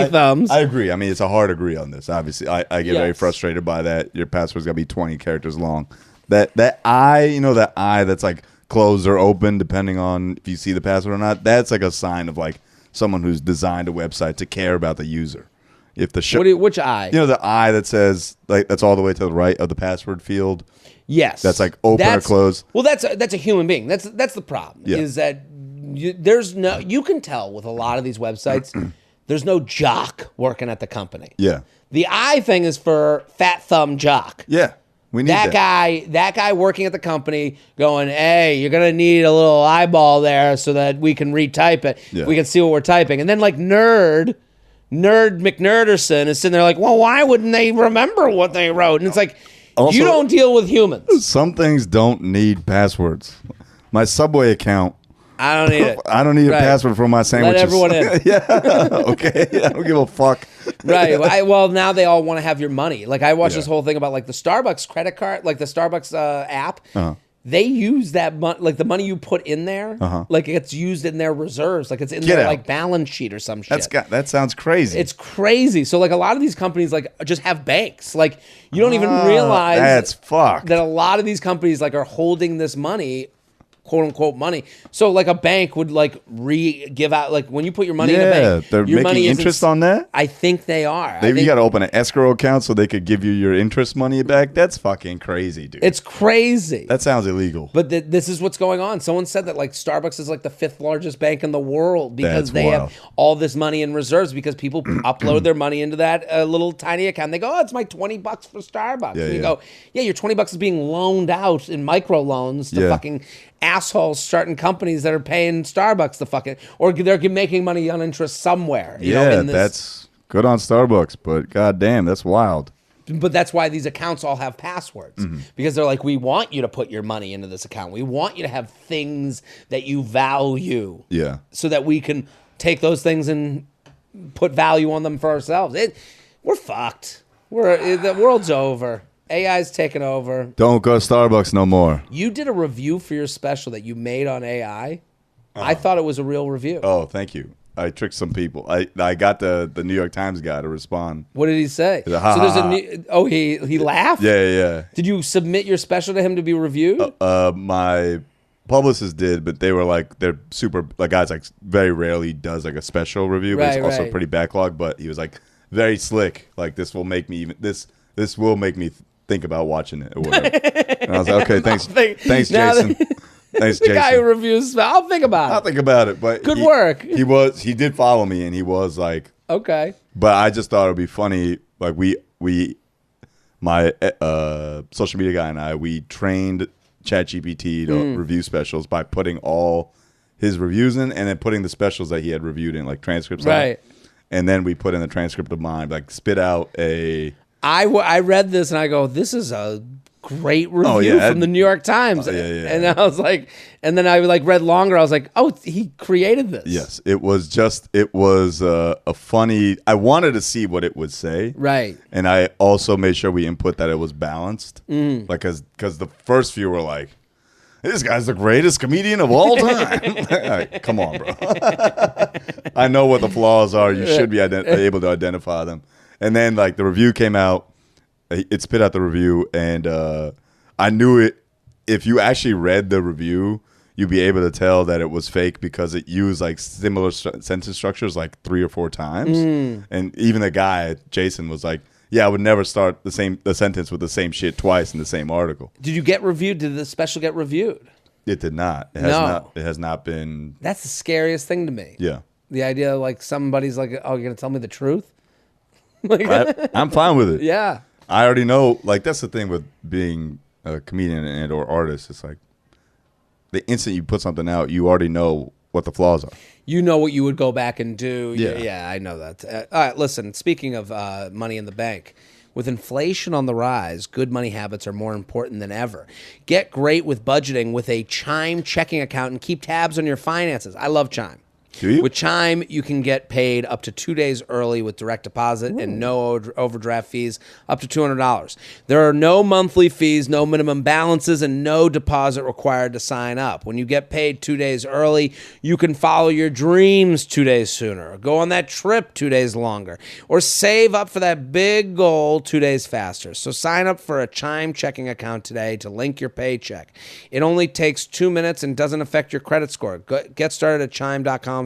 Thumbs. I agree. I mean, it's a hard agree on this. Obviously, I get very frustrated by that. Your password's got to be 20 characters long. That I, that I that's like closed or open, depending on if you see the password or not, that's like a sign of like someone who's designed a website to care about the user. If the which eye? The eye that says like that's all the way to the right of the password field. Yes, that's like open or close. Well, that's a human being. That's the problem. Yeah. Is that you can tell with a lot of these websites, there's no jock working at the company. Yeah, the eye thing is for fat thumb jock. Yeah, we need that guy. That guy working at the company going, hey, you're gonna need a little eyeball there so that we can retype it. Yeah. We can see what we're typing, and then like Nerd McNerderson is sitting there like, well, why wouldn't they remember what they wrote? And it's like, also, you don't deal with humans. Some things don't need passwords. My Subway account. I don't need it. I don't need a password for my sandwiches. Let everyone in. Yeah. Okay. I don't give a fuck. Right. Well, now they all want to have your money. Like I watched this whole thing about like the Starbucks credit card, like the Starbucks app. Uh-huh. they use that money, like the money you put in there, like it's used in their reserves, like it's in their like balance sheet or some shit. That sounds crazy. It's crazy. So like a lot of these companies like just have banks. Like you don't even realize that's fucked. that a lot of these companies like are holding this money, quote unquote money. So like a bank would like give out, like when you put your money in a bank, they're your making money interest on that. I think they are. Maybe you got to open an escrow account so they could give you your interest money back. That's fucking crazy, dude. It's crazy. That sounds illegal. But this is what's going on. Someone said that like Starbucks is like the 5th largest bank in the world because they have all this money in reserves because people upload their money into that little tiny account. They go, oh, it's my $20 for Starbucks. And you go, yeah, your $20 is being loaned out in microloans to fucking assholes starting companies that are paying Starbucks the fucking, or they're making money on interest somewhere. You know, that's good on Starbucks, but goddamn, that's wild. But that's why these accounts all have passwords because they're like, we want you to put your money into this account. We want you to have things that you value. Yeah. So that we can take those things and put value on them for ourselves. We're fucked. The world's over. AI's taken over. Don't go to Starbucks no more. You did a review for your special that you made on AI. I thought it was a real review. Oh, thank you. I tricked some people. I got the New York Times guy to respond. What did he say? He he laughed? Yeah. Did you submit your special to him to be reviewed? My publicist did, but they were like, they're super, like, guys like very rarely does like a special review, but it's also pretty backlog. But he was like very slick. Like, this will make me even this will make me think about watching it or whatever. And I was like, okay, thanks, Jason. Thanks, Jason. The guy who reviews, I'll think about it. But good work. He did follow me, and he was like, okay. But I just thought it'd be funny. Like my social media guy and I, we trained ChatGPT to review specials by putting all his reviews in, and then putting the specials that he had reviewed in, like transcripts. Right. And then we put in the transcript of mine, like spit out a. I read this and I go, this is a great review from the New York Times. And I was like, and then I like read longer. I was like, oh, he created this. Yes, it was a funny. I wanted to see what it would say. Right. And I also made sure we input that it was balanced. Like, because the first few were like, this guy's the greatest comedian of all time. Like, come on, bro. I know what the flaws are. You should be able to identify them. And then, like, the review came out. It spit out the review, and I knew it. If you actually read the review, you'd be able to tell that it was fake because it used, like, similar sentence structures, like, 3 or 4 times. And even the guy, Jason, was like, yeah, I would never start the sentence with the same shit twice in the same article. Did you get reviewed? Did the special get reviewed? It did not. It has not been. That's the scariest thing to me. Yeah. The idea, like, somebody's like, oh, you're going to tell me the truth? I'm fine with it. Yeah. I already know. Like, that's the thing with being a comedian and or artist. It's like the instant you put something out, you already know what the flaws are. You know what you would go back and do. Yeah, I know that. All right, listen, speaking of money in the bank, with inflation on the rise, good money habits are more important than ever. Get great with budgeting with a Chime checking account and keep tabs on your finances. I love Chime. Do you? With Chime, you can get paid up to 2 days early with direct deposit and no overdraft fees, up to $200. There are no monthly fees, no minimum balances, and no deposit required to sign up. When you get paid 2 days early, you can follow your dreams 2 days sooner, or go on that trip 2 days longer, or save up for that big goal 2 days faster. So sign up for a Chime checking account today to link your paycheck. It only takes 2 minutes and doesn't affect your credit score. Get started at chime.com/JTrain.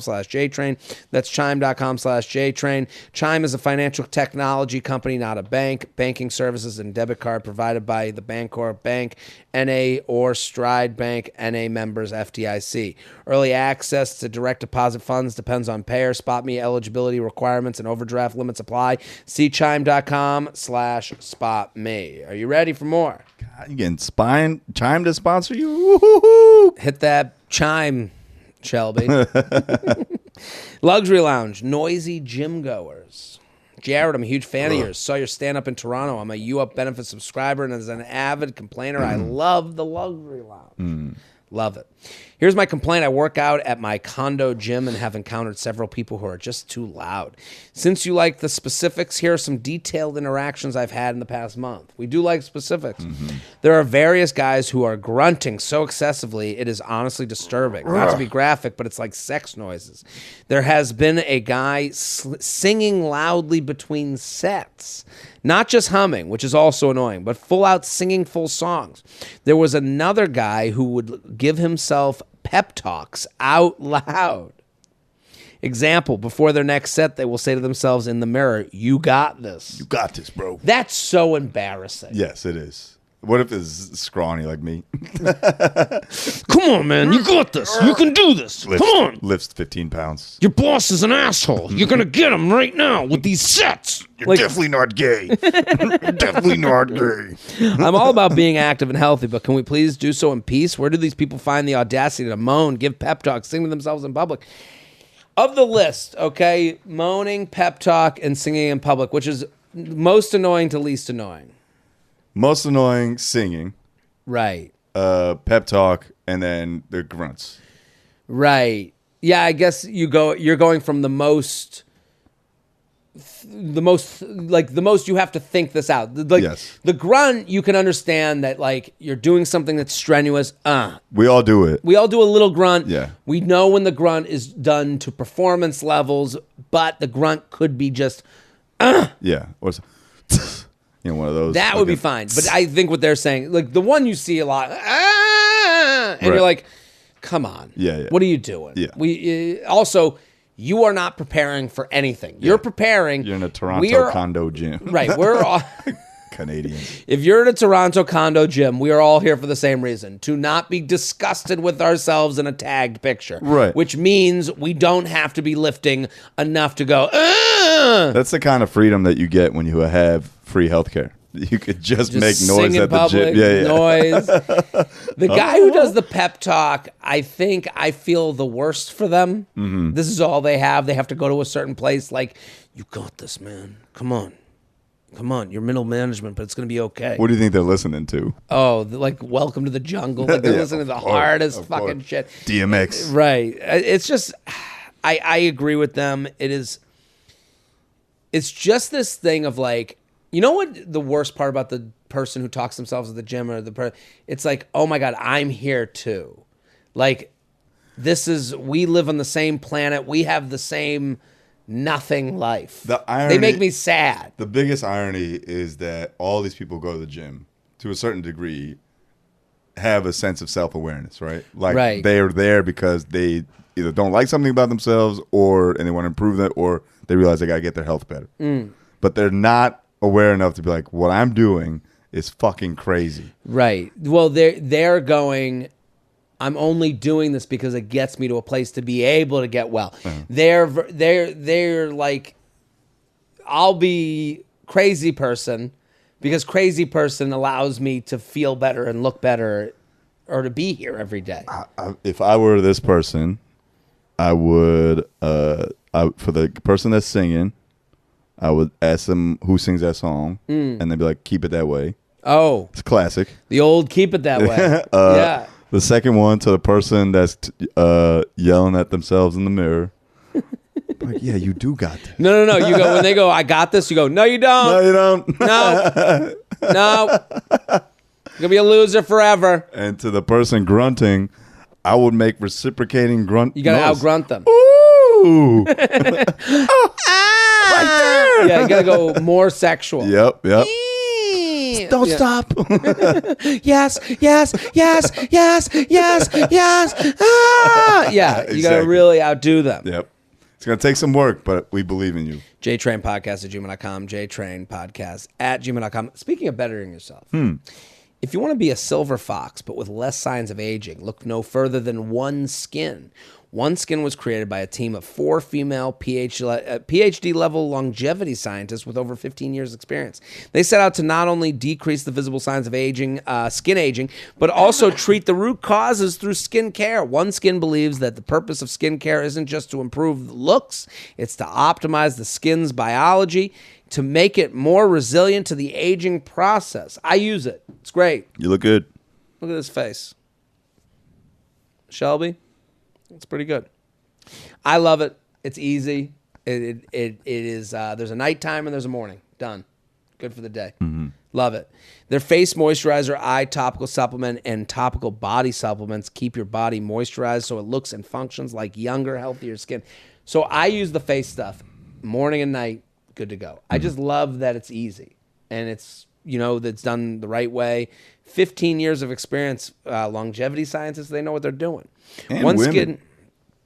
That's chime.com/JTrain. Chime is a financial technology company, not a bank. Banking services and debit card provided by the Bancorp Bank, NA, or Stride Bank, NA members, FDIC. Early access to direct deposit funds depends on payer, SpotMe eligibility requirements, and overdraft limits apply. See chime.com/SpotMe. Are you ready for more? God, you getting Chime to sponsor you? Woo-hoo-hoo. Hit that Chime, Shelby. Luxury Lounge, noisy gym goers. Jared, I'm a huge fan of yours. Saw your stand-up in Toronto. I'm a U Up Benefit subscriber, and as an avid complainer, I love the Luxury Lounge. Love it. Here's my complaint. I work out at my condo gym and have encountered several people who are just too loud. Since you like the specifics, here are some detailed interactions I've had in the past month. We do like specifics. There are various guys who are grunting so excessively, it is honestly disturbing. Not to be graphic, but it's like sex noises. There has been a guy singing loudly between sets. Not just humming, which is also annoying, but full out singing full songs. There was another guy who would give himself pep talks out loud. Example, before their next set, they will say to themselves in the mirror, "You got this. You got this, bro." That's so embarrassing. Yes, it is. What if it's scrawny like me? Come on, man. You got this. You can do this. Come on. Lifts 15 pounds. Your boss is an asshole. You're going to get him right now with these sets. You're definitely not gay. You're definitely not gay. I'm all about being active and healthy, but can we please do so in peace? Where do these people find the audacity to moan, give pep talks, sing to themselves in public? Of the list, okay, moaning, pep talk, and singing in public, which is most annoying to least annoying? Most annoying, singing. Right. Pep talk, and then the grunts. Right. Yeah, I guess you're going from the most you have to think this out. Like, yes. The grunt, you can understand that, like, you're doing something that's strenuous. We all do it. We all do a little grunt. Yeah. We know when the grunt is done to performance levels, but the grunt could be just Yeah. Or one of those. That would be fine. But I think what they're saying, like the one you see a lot, and you're like, come on. Yeah. What are you doing? Yeah. Also, you are not preparing for anything. Yeah. You're preparing. You're in a Toronto condo gym. Right. We're all Canadian. If you're in a Toronto condo gym, we are all here for the same reason. To not be disgusted with ourselves in a tagged picture. Right. Which means we don't have to be lifting enough to go, That's the kind of freedom that you get when you have free healthcare. You could just make noise at the gym. Yeah. Noise. The guy who does the pep talk, I feel the worst for them. Mm-hmm. This is all they have. They have to go to a certain place. Like, you got this, man. Come on. You're middle management, but it's going to be okay. What do you think they're listening to? Oh, like Welcome to the Jungle. Like they're listening to the hardest fucking shit. DMX. Right. It's just, I agree with them. It's just this thing of like, you know what the worst part about the person who talks themselves at the gym or it's like, oh my God, I'm here too. Like, we live on the same planet. We have the same nothing life. The irony, they make me sad. The biggest irony is that all these people go to the gym to a certain degree, have a sense of self-awareness, right? Like they're there because they either don't like something about themselves and they want to improve that, or they realize they got to get their health better. But they're not aware enough to be like, what I'm doing is fucking crazy. Right. Well, they're going, I'm only doing this because it gets me to a place to be able to get well. Uh-huh. They're like, I'll be crazy person because crazy person allows me to feel better and look better or to be here every day. If I were this person, I would, for the person that's singing, I would ask them who sings that song, and they'd be like, keep it that way. Oh. It's classic. The old keep it that way. Yeah. The second one, to the person that's yelling at themselves in the mirror. Like, yeah, you do got this. No. You go, when they go, I got this, you go, no, you don't. No, you don't. No. You're going to be a loser forever. And to the person grunting, I would make reciprocating grunt. You got to out-grunt them. Ooh. Right there. Yeah, you got to go more sexual. Yep. Don't stop. Yes. Ah! Yeah, you got to really outdo them. Yep. It's going to take some work, but we believe in you. JTrain podcast at gmail.com. JTrain podcast at gmail.com. Speaking of bettering yourself, if you want to be a silver fox, but with less signs of aging, look no further than OneSkin. OneSkin was created by a team of 4 female PhD-level longevity scientists with over 15 years' experience. They set out to not only decrease the visible signs of aging, skin aging, but also treat the root causes through skin care. OneSkin believes that the purpose of skin care isn't just to improve looks, it's to optimize the skin's biology to make it more resilient to the aging process. I use it. It's great. You look good. Look at his face. Shelby. It's pretty good. I love it. It's easy. It is. There's a nighttime and there's a morning. Done. Good for the day. Love it. Their face moisturizer, eye topical supplement, and topical body supplements keep your body moisturized so it looks and functions like younger, healthier skin. So I use the face stuff morning and night. Good to go. I just love that it's easy and it's, that's done the right way. 15 years of experience, longevity scientists, they know what they're doing. And women.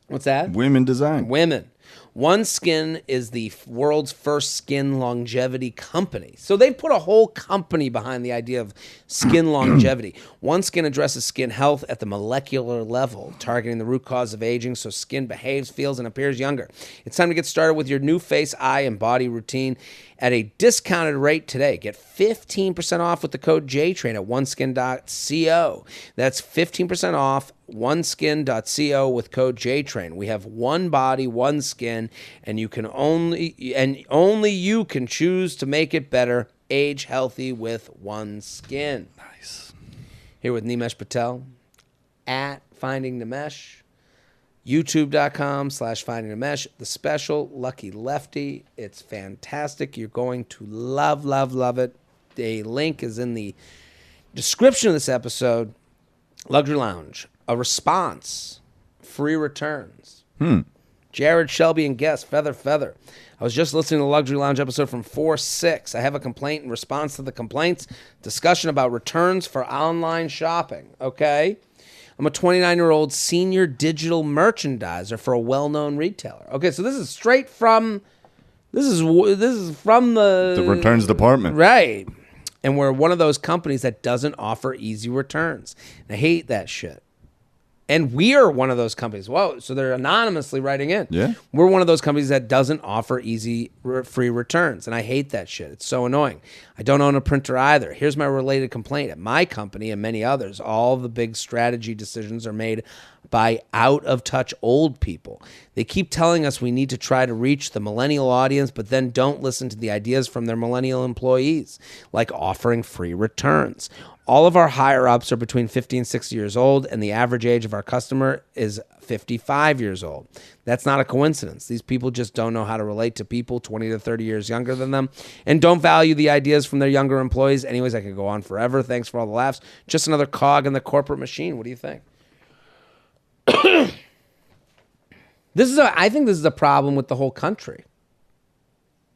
What's that? Women design. Women. OneSkin is the world's first skin longevity company. So they put a whole company behind the idea of skin longevity. OneSkin addresses skin health at the molecular level, targeting the root cause of aging so skin behaves, feels, and appears younger. It's time to get started with your new face, eye, and body routine at a discounted rate today. Get 15% off with the code JTrain at oneskin.co. That's 15% off oneskin.co with code JTrain. We have one body, one skin, and only you can choose to make it better. Age healthy with OneSkin. Nice. Here with Nimesh Patel at Finding Nimesh. YouTube.com/Finding Nimesh. The special Lucky Lefty. It's fantastic. You're going to love, love, love it. A link is in the description of this episode. Luxury Lounge. A response. Free returns. Jared, Shelby, and guest. Feather. I was just listening to the Luxury Lounge episode from 4-6. I have a complaint in response to the complaints. Discussion about returns for online shopping. Okay. I'm a 29-year-old senior digital merchandiser for a well-known retailer. Okay, so this is straight from this is from the returns department. Right. And we're one of those companies that doesn't offer easy returns. I hate that shit. And we're one of those companies. Whoa, so they're anonymously writing in. Yeah. We're one of those companies that doesn't offer easy free returns. And I hate that shit. It's so annoying. I don't own a printer either. Here's my related complaint. At my company and many others, all the big strategy decisions are made by out-of-touch old people. They keep telling us we need to try to reach the millennial audience, but then don't listen to the ideas from their millennial employees, like offering free returns. All of our higher-ups are between 50 and 60 years old, and the average age of our customer is 55 years old. That's not a coincidence. These people just don't know how to relate to people 20 to 30 years younger than them and don't value the ideas from their younger employees. Anyways, I could go on forever. Thanks for all the laughs. Just another cog in the corporate machine. What do you think? I think this is a problem with the whole country.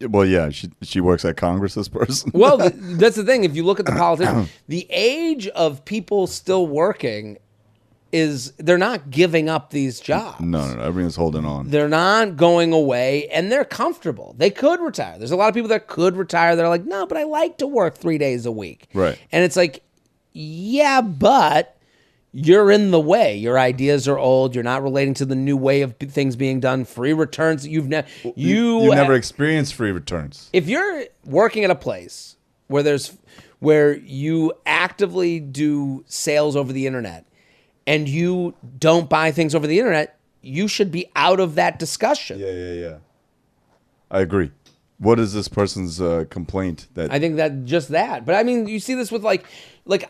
Well, yeah, she works at Congress, this person. Well, that's the thing. If you look at the politicians, the age of people still working is they're not giving up these jobs. No, everyone's holding on. They're not going away, and they're comfortable. They could retire. There's a lot of people that could retire. They're like, no, but I like to work 3 days a week. Right. And it's like, yeah, but you're in the way. Your ideas are old. You're not relating to the new way of things being done. Free returns. You've never experienced free returns. If you're working at a place where you actively do sales over the internet and you don't buy things over the internet, you should be out of that discussion. Yeah. I agree. What is this person's complaint? That I think that just that. But I mean, you see this with like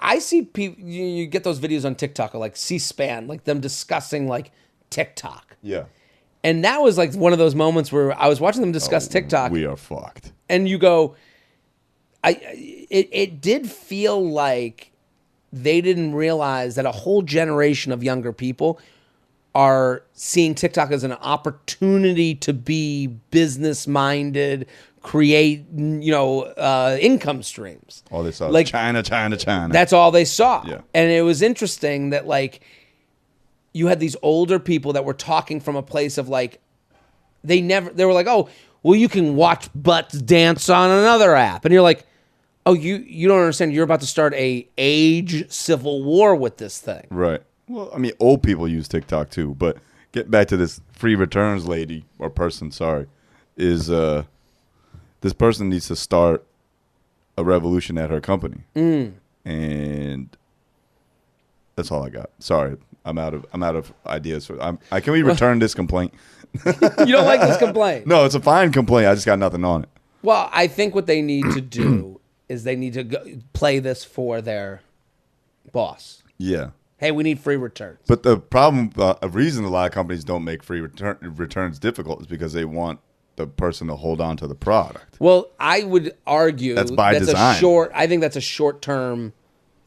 I see people. You get those videos on TikTok or like C-SPAN, like them discussing like TikTok. Yeah. And that was like one of those moments where I was watching them discuss TikTok. We are fucked. And you go, it did feel like they didn't realize that a whole generation of younger people are seeing TikTok as an opportunity to be business-minded, create, income streams. All they saw like China. That's all they saw. Yeah. And it was interesting that like you had these older people that were talking from a place of like they were like, oh, well, you can watch butts dance on another app, and you're like, oh, you don't understand. You're about to start a age civil war with this thing. Right. Well, I mean, old people use TikTok too, but get back to this free returns lady or person, is this person needs to start a revolution at her company. And that's all I got. Sorry. I'm out of ideas. Can we return this complaint? You don't like this complaint? No, it's a fine complaint. I just got nothing on it. Well, I think what they need to do is they need to play this for their boss. Yeah. Hey, we need free returns. But the problem, a reason a lot of companies don't make free returns difficult is because they want the person to hold on to the product. Well, I would argue that's by design. I think that's a short-term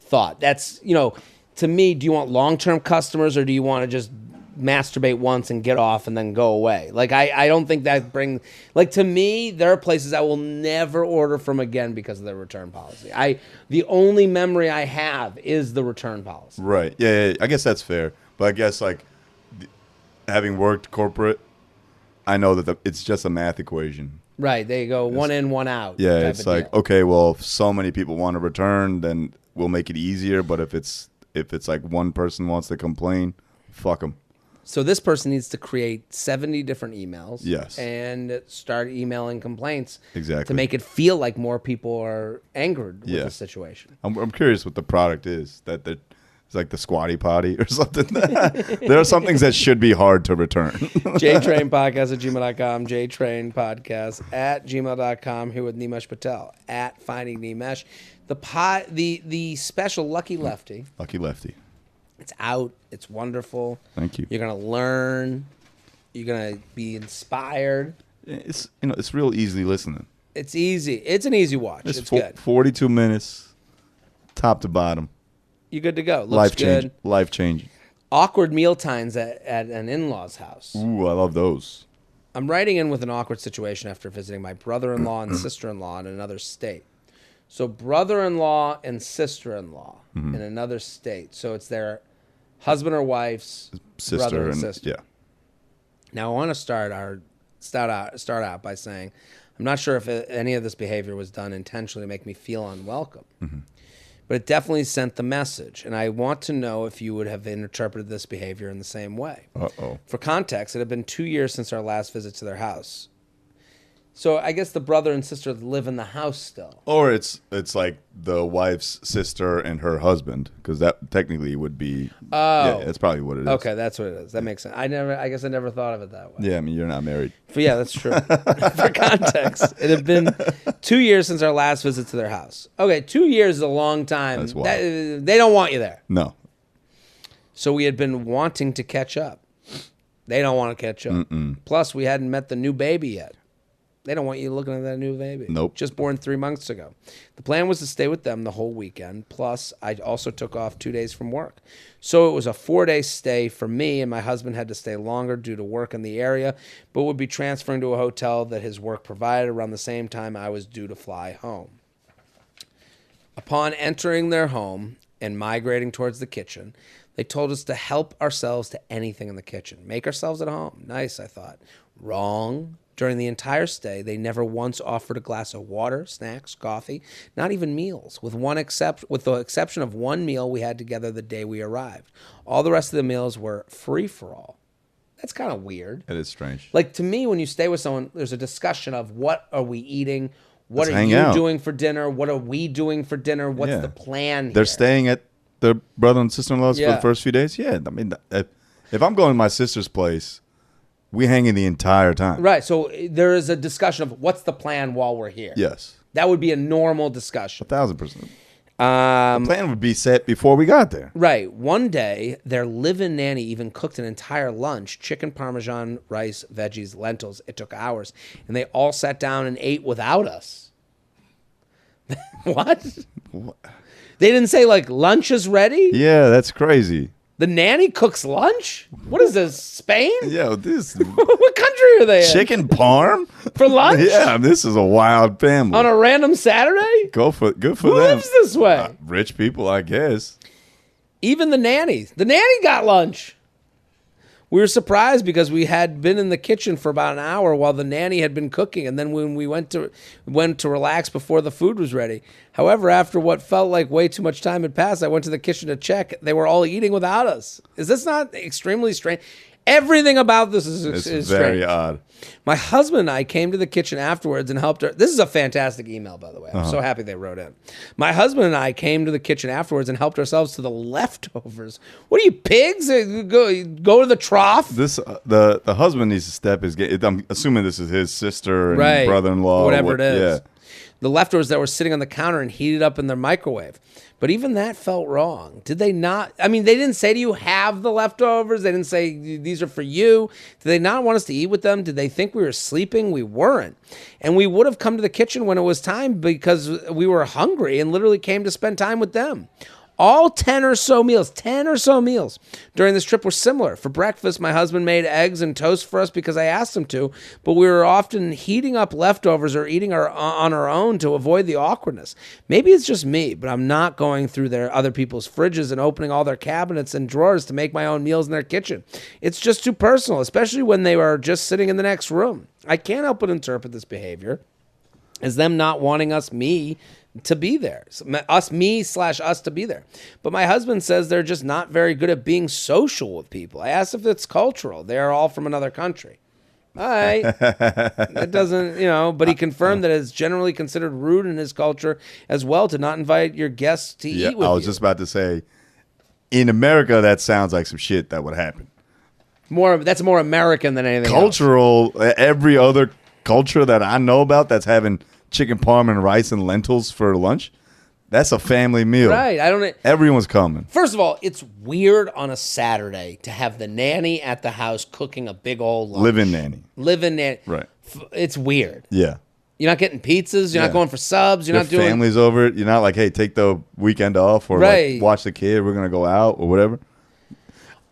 thought. That's, to me, do you want long-term customers or do you want to just masturbate once and get off and then go away? Like, I don't think that to me, there are places I will never order from again because of their return policy. The only memory I have is the return policy. Right. Yeah, I guess that's fair. But I guess, like, having worked corporate, I know that it's just a math equation. Right. They go one in, one out. Yeah, it's like, okay, well, if so many people want to return, then we'll make it easier. But if it's like one person wants to complain, fuck them. So this person needs to create 70 different emails. Yes. And start emailing complaints. Exactly. To make it feel like more people are angered with the situation. I'm curious what the product is. It's like the squatty potty or something. There are some things that should be hard to return. JTrain podcast at gmail.com. JTrain podcast at gmail.com. Here with Nimesh Patel at Finding Nimesh. The special Lucky Lefty. Lucky Lefty. It's out. It's wonderful. Thank you. You're gonna learn. You're gonna be inspired. It's real easy listening. It's easy. It's an easy watch. It's good. 42 minutes, top to bottom. You're good to go. Looks good. Life changing. Awkward meal times at an in-law's house. Ooh, I love those. I'm writing in with an awkward situation after visiting my brother-in-law and sister-in-law in another state. So brother-in-law and sister-in-law in another state. So it's their husband or wife's brother and sister. Yeah. Now I want to start out by saying I'm not sure if any of this behavior was done intentionally to make me feel unwelcome. Mm-hmm. But it definitely sent the message, and I want to know if you would have interpreted this behavior in the same way. Uh-oh. For context, it had been 2 years since our last visit to their house. So I guess the brother and sister live in the house still. Or it's like the wife's sister and her husband, because that technically would be. Oh, yeah, that's probably what it is. Okay, that's what it is. That makes sense. I guess I never thought of it that way. Yeah, I mean you're not married. But yeah, that's true. For context, it had been 2 years since our last visit to their house. Okay, 2 years is a long time. That's wild. They don't want you there. No. So we had been wanting to catch up. They don't want to catch up. Mm-mm. Plus, we hadn't met the new baby yet. They don't want you looking at that new baby. Nope. Just born 3 months ago. The plan was to stay with them the whole weekend. Plus, I also took off 2 days from work. So it was a 4-day stay for me, and my husband had to stay longer due to work in the area, but would be transferring to a hotel that his work provided around the same time I was due to fly home. Upon entering their home and migrating towards the kitchen, they told us to help ourselves to anything in the kitchen. Make ourselves at home. Nice, I thought. Wrong. During the entire stay, they never once offered a glass of water, snacks, coffee, not even meals, with the exception of one meal we had together the day we arrived. All the rest of the meals were free-for-all. That's kind of weird. It is strange. Like, to me, when you stay with someone, there's a discussion of what are we eating, what Let's are hang you out. doing for dinner, what are we doing for dinner, what's the plan here? They're staying at their brother and sister-in-law's for Yeah. the first few days? Yeah. I mean, if I'm going to my sister's place, we hanging the entire time. Right, so there is a discussion of what's the plan while we're here. Yes. That would be a normal discussion. 1,000%. The plan would be set before we got there. Right. One day, their live-in nanny even cooked an entire lunch, chicken, parmesan, rice, veggies, lentils. It took hours. And they all sat down and ate without us. What? They didn't say, like, lunch is ready? Yeah, that's crazy. The nanny cooks lunch? What is this, Spain? Yeah, this What country are they in? chicken parm For lunch? Yeah, this is a wild family. On a random Saturday? Good for Who them. lives this way? Rich people, I guess. Even the nanny. The nanny got lunch. We were surprised because we had been in the kitchen for about an hour while the nanny had been cooking, and then when we went to relax before the food was ready. However, after what felt like way too much time had passed, I went to the kitchen to check. They were all eating without us. Is this not extremely strange? Everything about this is Very strange. odd. My husband and I came to the kitchen afterwards and helped her. This is a fantastic email, by the way. I'm so happy they wrote in. My husband and I came to the kitchen afterwards and helped ourselves to the leftovers. What are you, pigs? Go to the trough? This the husband needs to step his game. I'm assuming this is his sister and Right. brother-in-law. Whatever it is. Yeah. the leftovers that were sitting on the counter and heated up in their microwave. But even that felt wrong. Did they not? I mean, they didn't say to you, have the leftovers. They didn't say, these are for you. Did they not want us to eat with them? Did they think we were sleeping? We weren't. And we would have come to the kitchen when it was time because we were hungry and literally came to spend time with them. All 10 or so meals during this trip were similar. For breakfast, my husband made eggs and toast for us because I asked him to, but we were often heating up leftovers or eating on our own to avoid the awkwardness. Maybe it's just me, but I'm not going through their other people's fridges and opening all their cabinets and drawers to make my own meals in their kitchen. It's just too personal, especially when they are just sitting in the next room. I can't help but interpret this behavior as them not wanting me to be there. Us to be there. But my husband says they're just not very good at being social with people. I asked if it's cultural. They're all from another country. All right. That doesn't, but he confirmed that it's generally considered rude in his culture as well to not invite your guests to eat with you. I was just about to say, in America, that sounds like some shit that would happen. That's more American than anything Cultural, else. Every other culture that I know about that's having chicken parm and rice and lentils for lunch, that's a family meal. Right. Everyone's coming. First of all, it's weird on a Saturday to have the nanny at the house cooking a big old lunch. Live-in nanny. Right. It's weird. Yeah. You're not getting pizzas. You're not going for subs. You're not doing... family's over it. You're not like, hey, take the weekend off or like, watch the kid. We're going to go out or whatever.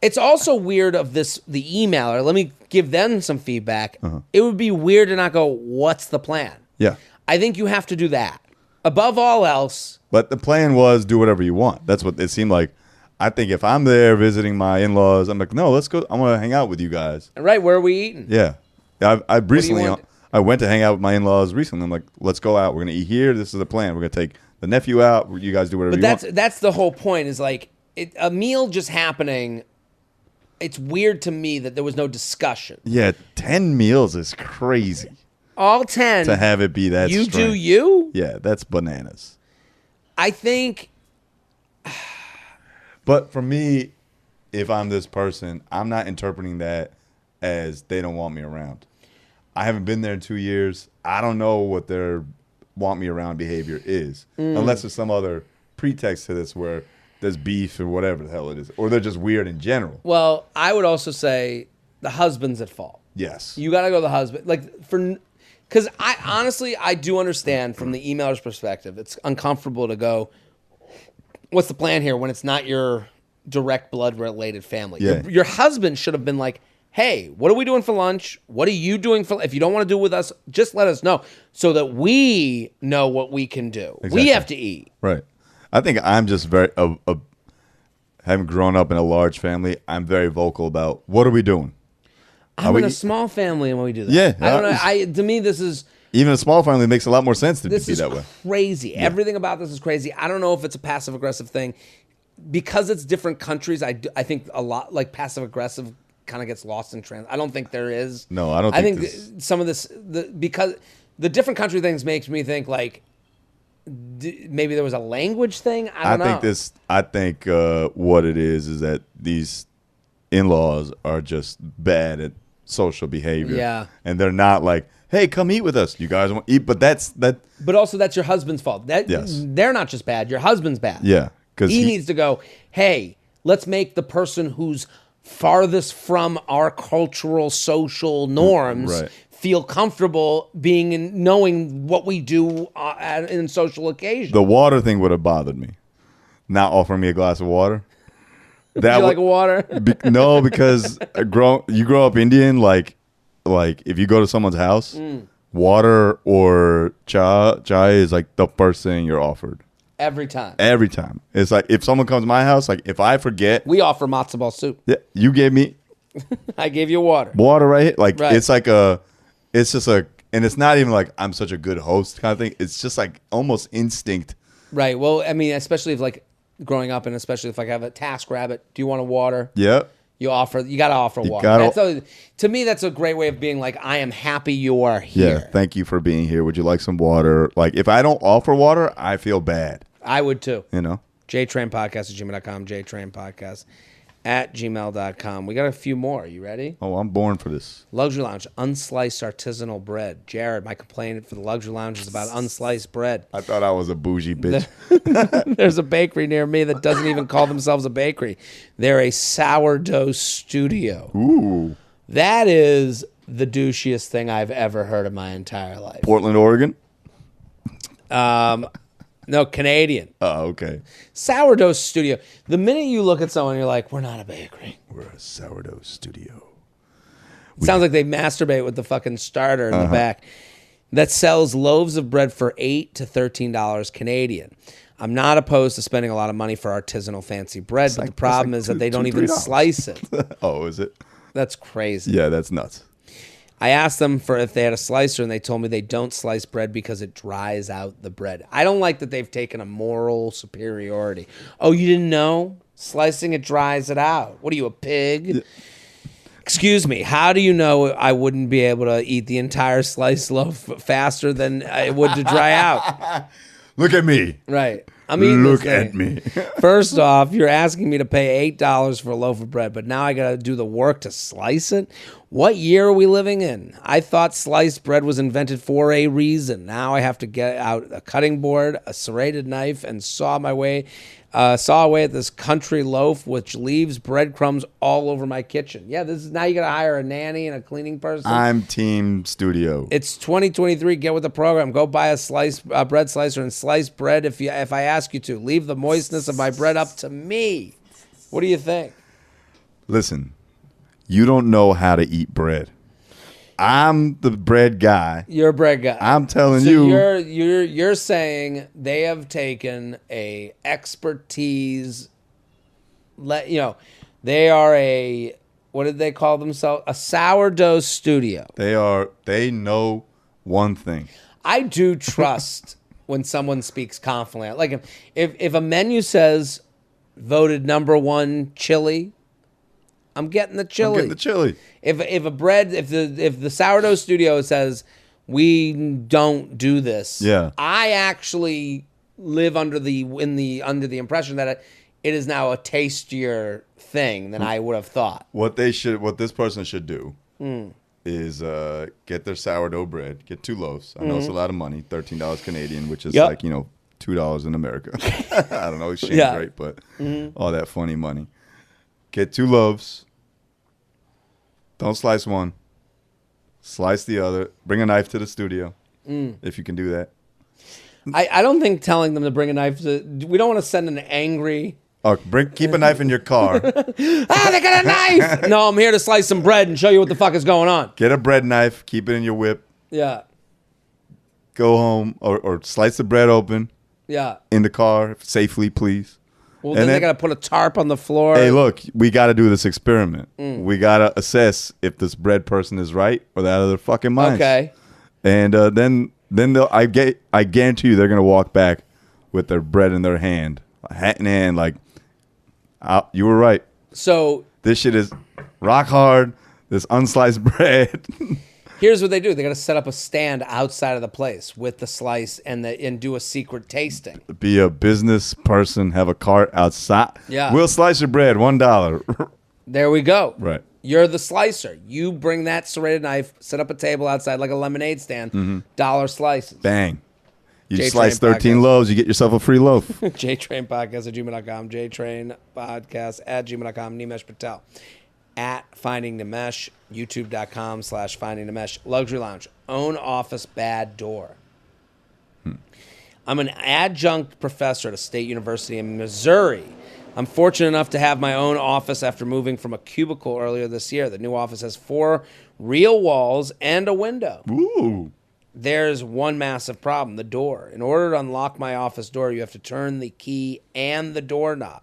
It's also weird of the emailer. Let me give them some feedback. It would be weird to not go, what's the plan? Yeah. I think you have to do that. Above all else. But the plan was do whatever you want. That's what it seemed like. I think if I'm there visiting my in-laws, I'm like, no, let's go. I want to hang out with you guys. Right. Where are we eating? Yeah. I went to hang out with my in-laws recently. I'm like, let's go out. We're going to eat here. This is the plan. We're going to take the nephew out. You guys do whatever you want. But that's the whole point is like a meal just happening. It's weird to me that there was no discussion. Yeah. 10 meals is crazy. All 10. To have it be that You strange. do you? Yeah, that's bananas. I think. But for me, if I'm this person, I'm not interpreting that as they don't want me around. I haven't been there in 2 years. I don't know what their want me around behavior is. Unless there's some other pretext to this where there's beef or whatever the hell it is. Or they're just weird in general. Well, I would also say the husband's at fault. Yes. You got to go to the husband. Because I do understand from the emailer's perspective, it's uncomfortable to go, what's the plan here when it's not your direct blood-related family? Yeah. Your husband should have been like, hey, what are we doing for lunch? What are you doing if you don't want to do it with us, just let us know so that we know what we can do. Exactly. We have to eat. Right. I think I'm just very, having grown up in a large family, I'm very vocal about what are we doing? I'm in a small family and when we do that. Yeah. I don't know. To me, this is... Even a small family makes a lot more sense to be that way. This is crazy. Yeah. Everything about this is crazy. I don't know if it's a passive-aggressive thing. Because it's different countries, I think a lot, like passive-aggressive kind of gets lost in trans. I don't think there is. No, I don't think some of this... because the different country things makes me think like maybe there was a language thing. I don't know. I think what it is that these in-laws are just bad at social behavior. Yeah. And they're not like, hey, come eat with us. You guys want to eat? But But also that's your husband's fault. Yes. They're not just bad. Your husband's bad. Yeah. Because he needs to go, hey, let's make the person who's farthest from our cultural social norms feel comfortable knowing what we do in social occasions. The water thing would have bothered me. Not offering me a glass of water. That you like water? No, because you grow up Indian, like if you go to someone's house, water or chai is like the first thing you're offered. Every time. Every time. It's like if someone comes to my house, like if I forget. We offer matzo ball soup. Yeah, you gave me. I gave you water. Water right here. Like it's like it's just and it's not even like I'm such a good host kind of thing. It's just like almost instinct. Right. Well, I mean, especially if like growing up and especially if I have a task rabbit, do you want a water? Yeah. You got to offer water. To me, that's a great way of being like, I am happy you are here. Yeah, thank you for being here. Would you like some water? Like, if I don't offer water, I feel bad. I would too. You know? JTrain podcast at gmail.com, JTrain podcast @gmail.com. We got a few more. You ready? Oh, I'm born for this. Luxury Lounge, unsliced artisanal bread. Jared, my complaint for the Luxury Lounge is about unsliced bread. I thought I was a bougie bitch. There's a bakery near me that doesn't even call themselves a bakery. They're a sourdough studio. Ooh. That is the douchiest thing I've ever heard in my entire life. Portland, Oregon? No, Canadian. Oh, okay. Sourdough studio. The minute you look at someone, you're like, we're not a bakery. We're a sourdough studio. Sounds like they masturbate with the fucking starter in the back. That sells loaves of bread for $8 to $13 Canadian. I'm not opposed to spending a lot of money for artisanal fancy bread, but the problem is that they don't even slice it. Oh, is it? That's crazy. Yeah, that's nuts. I asked them for if they had a slicer, and they told me they don't slice bread because it dries out the bread. I don't like that they've taken a moral superiority. Oh, you didn't know? Slicing it dries it out. What are you, a pig? Excuse me, how do you know I wouldn't be able to eat the entire sliced loaf faster than it would to dry out? Look at me. Right. I'm eating Look this thing. at me. First off, you're asking me to pay $8 for a loaf of bread, but now I got to do the work to slice it? What year are we living in? I thought sliced bread was invented for a reason. Now I have to get out a cutting board, a serrated knife, and saw away at this country loaf, which leaves breadcrumbs all over my kitchen. Yeah, this is now you got to hire a nanny and a cleaning person. I'm team studio. It's 2023. Get with the program. Go buy a bread slicer and slice bread if I ask you to. Leave the moistness of my bread up to me. What do you think? Listen, you don't know how to eat bread. I'm the bread guy. You're a bread guy. I'm telling so you. You're saying they have taken a expertise. They are a, what did they call themselves? A sourdough studio. They know one thing. I do trust when someone speaks confidently. Like if a menu says voted #1 chili, I'm getting the chili. If the sourdough studio says we don't do this, yeah, I actually live under the impression that it is now a tastier thing than I would have thought. What this person should do is get their sourdough bread, get 2 loaves. I know it's a lot of money, $13 Canadian, which is like $2 in America. I don't know exchange rate, but all that funny money. Get 2 loaves. Don't slice one. Slice the other. Bring a knife to the studio if you can do that. I don't think telling them to bring a knife we don't want to send an angry. Oh, keep a knife in your car. They got a knife. No, I'm here to slice some bread and show you what the fuck is going on. Get a bread knife. Keep it in your whip. Yeah. Go home or slice the bread open. Yeah. In the car safely, please. Well, then they got to put a tarp on the floor. Hey, look, we got to do this experiment. We got to assess if this bread person is right or they're out of their fucking minds. Okay. And then I guarantee you they're going to walk back with their bread in their hand, hat in hand, like, you were right. So this shit is rock hard, this unsliced bread. Here's what they do. They got to set up a stand outside of the place with the slice and do a secret tasting. Be a business person. Have a cart outside. Yeah. We'll slice your bread, $1. There we go. Right. You're the slicer. You bring that serrated knife, set up a table outside like a lemonade stand, dollar slices. Bang. You JTrain slice 13 podcast. loaves, you get yourself a free loaf. JTrain podcast @gmail.com. JTrain podcast @gmail.com. Nimesh Patel. @Finding Nimesh, youtube.com/Finding Nimesh. Luxury Lounge, own office, bad door. I'm an adjunct professor at a state university in Missouri. I'm fortunate enough to have my own office after moving from a cubicle earlier this year. The new office has 4 real walls and a window. Ooh. There's one massive problem, the door. In order to unlock my office door, you have to turn the key and the doorknob,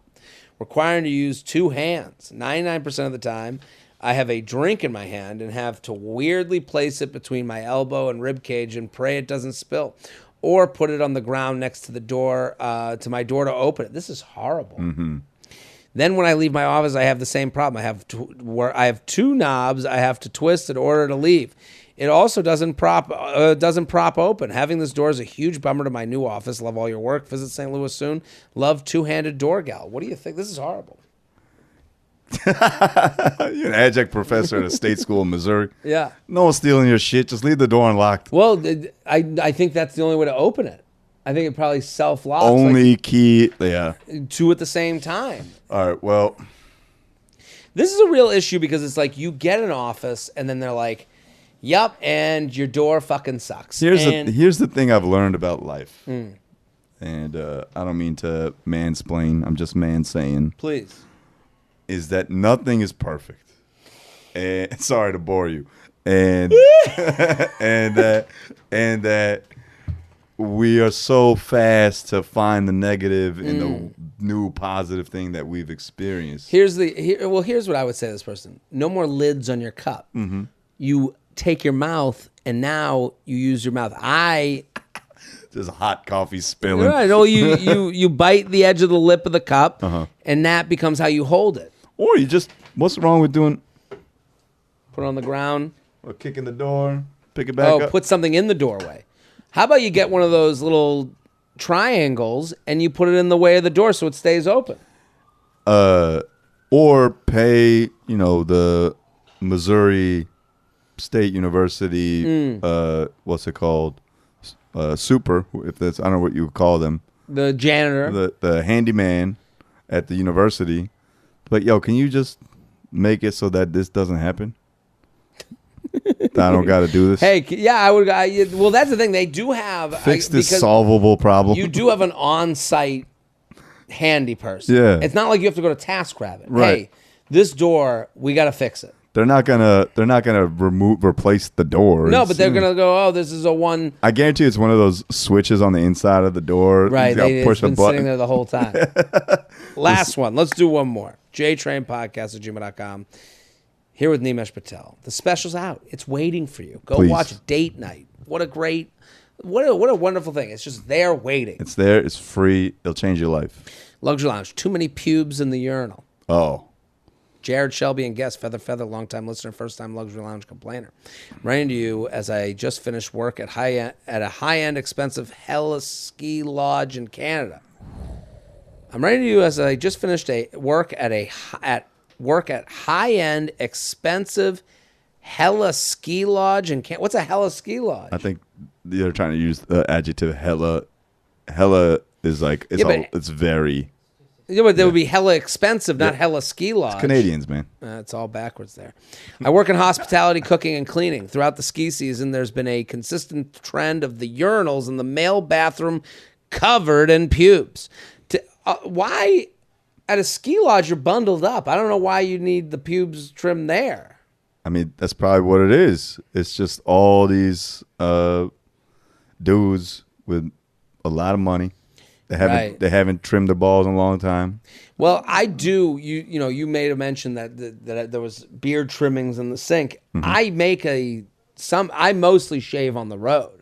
requiring to use 2 hands. 99% of the time, I have a drink in my hand and have to weirdly place it between my elbow and rib cage and pray it doesn't spill, or put it on the ground next to the door, to my door to open it. This is horrible. Then when I leave my office, I have the same problem. I have 2 knobs I have to twist in order to leave. It also doesn't prop open. Having this door is a huge bummer to my new office. Love all your work. Visit St. Louis soon. Love 2-handed door gal. What do you think? This is horrible. You're an adjunct professor at a state school in Missouri. Yeah. No one's stealing your shit. Just leave the door unlocked. Well, I think that's the only way to open it. I think it probably self-locks. Only key. Yeah. Two at the same time. All right. Well, this is a real issue because it's like you get an office and then they're like, "Yup," and your door fucking sucks. Here's the thing I've learned about life, and I don't mean to mansplain. I'm just saying. Please. Is that nothing is perfect, and sorry to bore you, and and that we are so fast to find the negative in the new positive thing that we've experienced. Here's what I would say to this person. No more lids on your cup. Mm-hmm. You take your mouth and now you use your mouth. Just hot coffee spilling. Right. No, you bite the edge of the lip of the cup and that becomes how you hold it. Or you just, what's wrong with doing? Put it on the ground. Or kicking the door, pick it back up. Put something in the doorway. How about you get one of those little triangles and you put it in the way of the door so it stays open? Or pay, the Missouri State University, what's it called? Super, if that's, I don't know what you would call them. The janitor. The handyman at the university. Like, yo, can you just make it so that this doesn't happen? I don't got to do this. Hey, yeah, I would. Well, that's the thing. They do have fix this solvable problem. You do have an on-site handy person. Yeah, it's not like you have to go to TaskRabbit. Right. Hey, this door, we got to fix it. They're not gonna replace the door. No, but they're gonna go. Oh, this is a one. I guarantee it's one of those switches on the inside of the door. Right, push been a button. sitting there the whole time. Last one. Let's do one more. JTrain podcast @gmail.com. Here with Nimesh Patel. The special's out. It's waiting for you. Go watch Date Night. What a wonderful thing. It's just there waiting. It's there. It's free. It'll change your life. Luxury Lounge. Too many pubes in the urinal. Oh. Jared Shelby and guest, Feather, longtime listener, first-time Luxury Lounge complainer. Writing to you as I just finished work at a high-end, expensive Hella Ski Lodge in Canada. I'm writing to you as I just finished work at high-end, expensive Hella Ski Lodge in Canada. What's a Hella Ski Lodge? I think they're trying to use the adjective hella. Hella is like it's very. Yeah, but they would be hella expensive, not hella ski lodge. It's Canadians, man. It's all backwards there. I work in hospitality, cooking, and cleaning. Throughout the ski season, there's been a consistent trend of the urinals in the male bathroom covered in pubes. Why at a ski lodge you're bundled up? I don't know why you need the pubes trimmed there. I mean, that's probably what it is. It's just all these dudes with a lot of money. They haven't trimmed their balls in a long time. Well, I do. You made a mention that there was beard trimmings in the sink. Mm-hmm. I mostly shave on the road,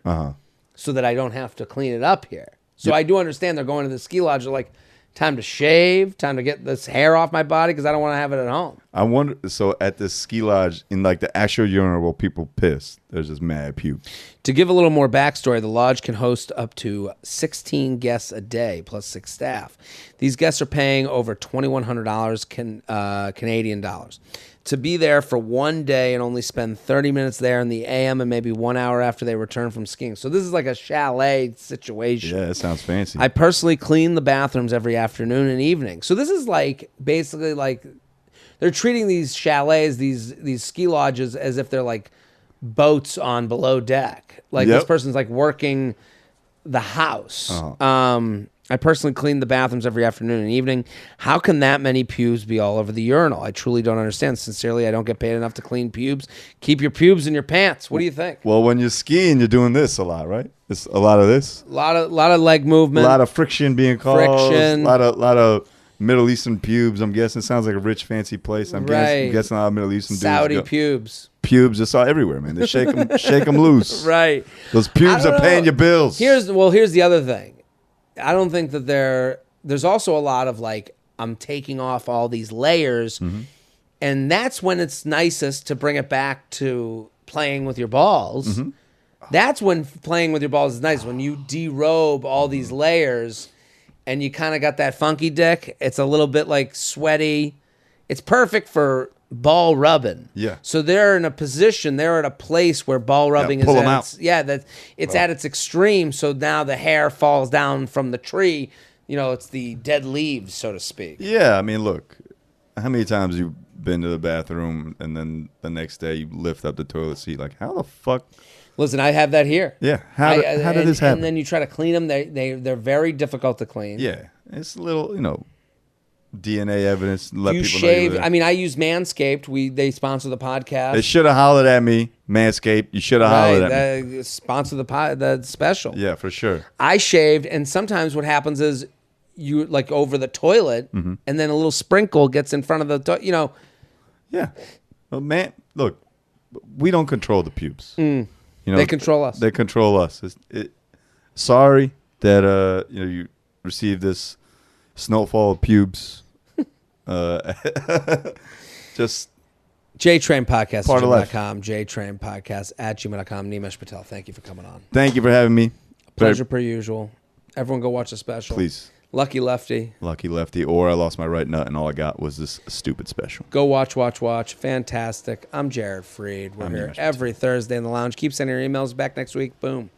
so that I don't have to clean it up here. So I do understand they're going to the ski lodge. They're like, time to shave, time to get this hair off my body because I don't want to have it at home. I wonder. So at this ski lodge, in like the actual urinal where people piss, there's just mad pubes. To give a little more backstory, the lodge can host up to 16 guests a day plus 6 staff. These guests are paying over $2,100 Canadian dollars to be there for one day and only spend 30 minutes there in the AM and maybe 1 hour after they return from skiing. So this is like a chalet situation. Yeah, that sounds fancy. I personally clean the bathrooms every afternoon and evening. So this is like basically like they're treating these chalets, these ski lodges, as if they're like boats on below deck. Like this person's like working the house. I personally clean the bathrooms every afternoon and evening. How can that many pubes be all over the urinal? I truly don't understand. Sincerely, I don't get paid enough to clean pubes. Keep your pubes in your pants. What do you think? Well, when you're skiing, you're doing this a lot, right? It's a lot of this. A lot of leg movement. A lot of friction being caused. A lot of Middle Eastern pubes. I'm guessing it sounds like a rich, fancy place. I'm guessing a lot of Middle Eastern Saudi dudes pubes. Pubes just all everywhere, man. They shake them loose. Right. Those pubes are paying your bills. Here's the other thing. I don't think that there's also a lot of like, I'm taking off all these layers, and that's when it's nicest to bring it back to playing with your balls. Mm-hmm. That's when playing with your balls is nice, when you derobe all these layers and you kind of got that funky dick. It's a little bit like sweaty. it's perfect for ball rubbing. Yeah. So they're in a position, they're at a place where ball rubbing pull is them at out. it's at its extreme. So now the hair falls down from the tree. You know, it's the dead leaves, so to speak. Yeah, I mean, look, how many times you've been to the bathroom and then the next day you lift up the toilet seat? Like, how the fuck? Listen, I have that here. Yeah, how did this happen? And then you try to clean them. They're very difficult to clean. Yeah, it's a little, DNA evidence. Let You people shave. know I mean, I use Manscaped. They sponsor the podcast. They should have hollered at me, Manscaped. You should have hollered at me. Sponsor the special. Yeah, for sure. I shaved, and sometimes what happens is you like over the toilet, and then a little sprinkle gets in front of the toilet. Yeah. Well, man, look, we don't control the pubes. They control us. They control us. Sorry that you received this snowfall of pubes. Just JTrain podcast part of life. gmail.com, JTrain podcast at gmail.com. Nimesh Patel, thank you for coming on. Thank you for having me. Pleasure per usual. Everyone go watch the special. Please. Lucky Lefty. Lucky Lefty, or I lost my right nut and all I got was this stupid special. Go watch. Fantastic. I'm Jared Freid. We're here every Thursday in the lounge. Keep sending your emails. Back next week. Boom.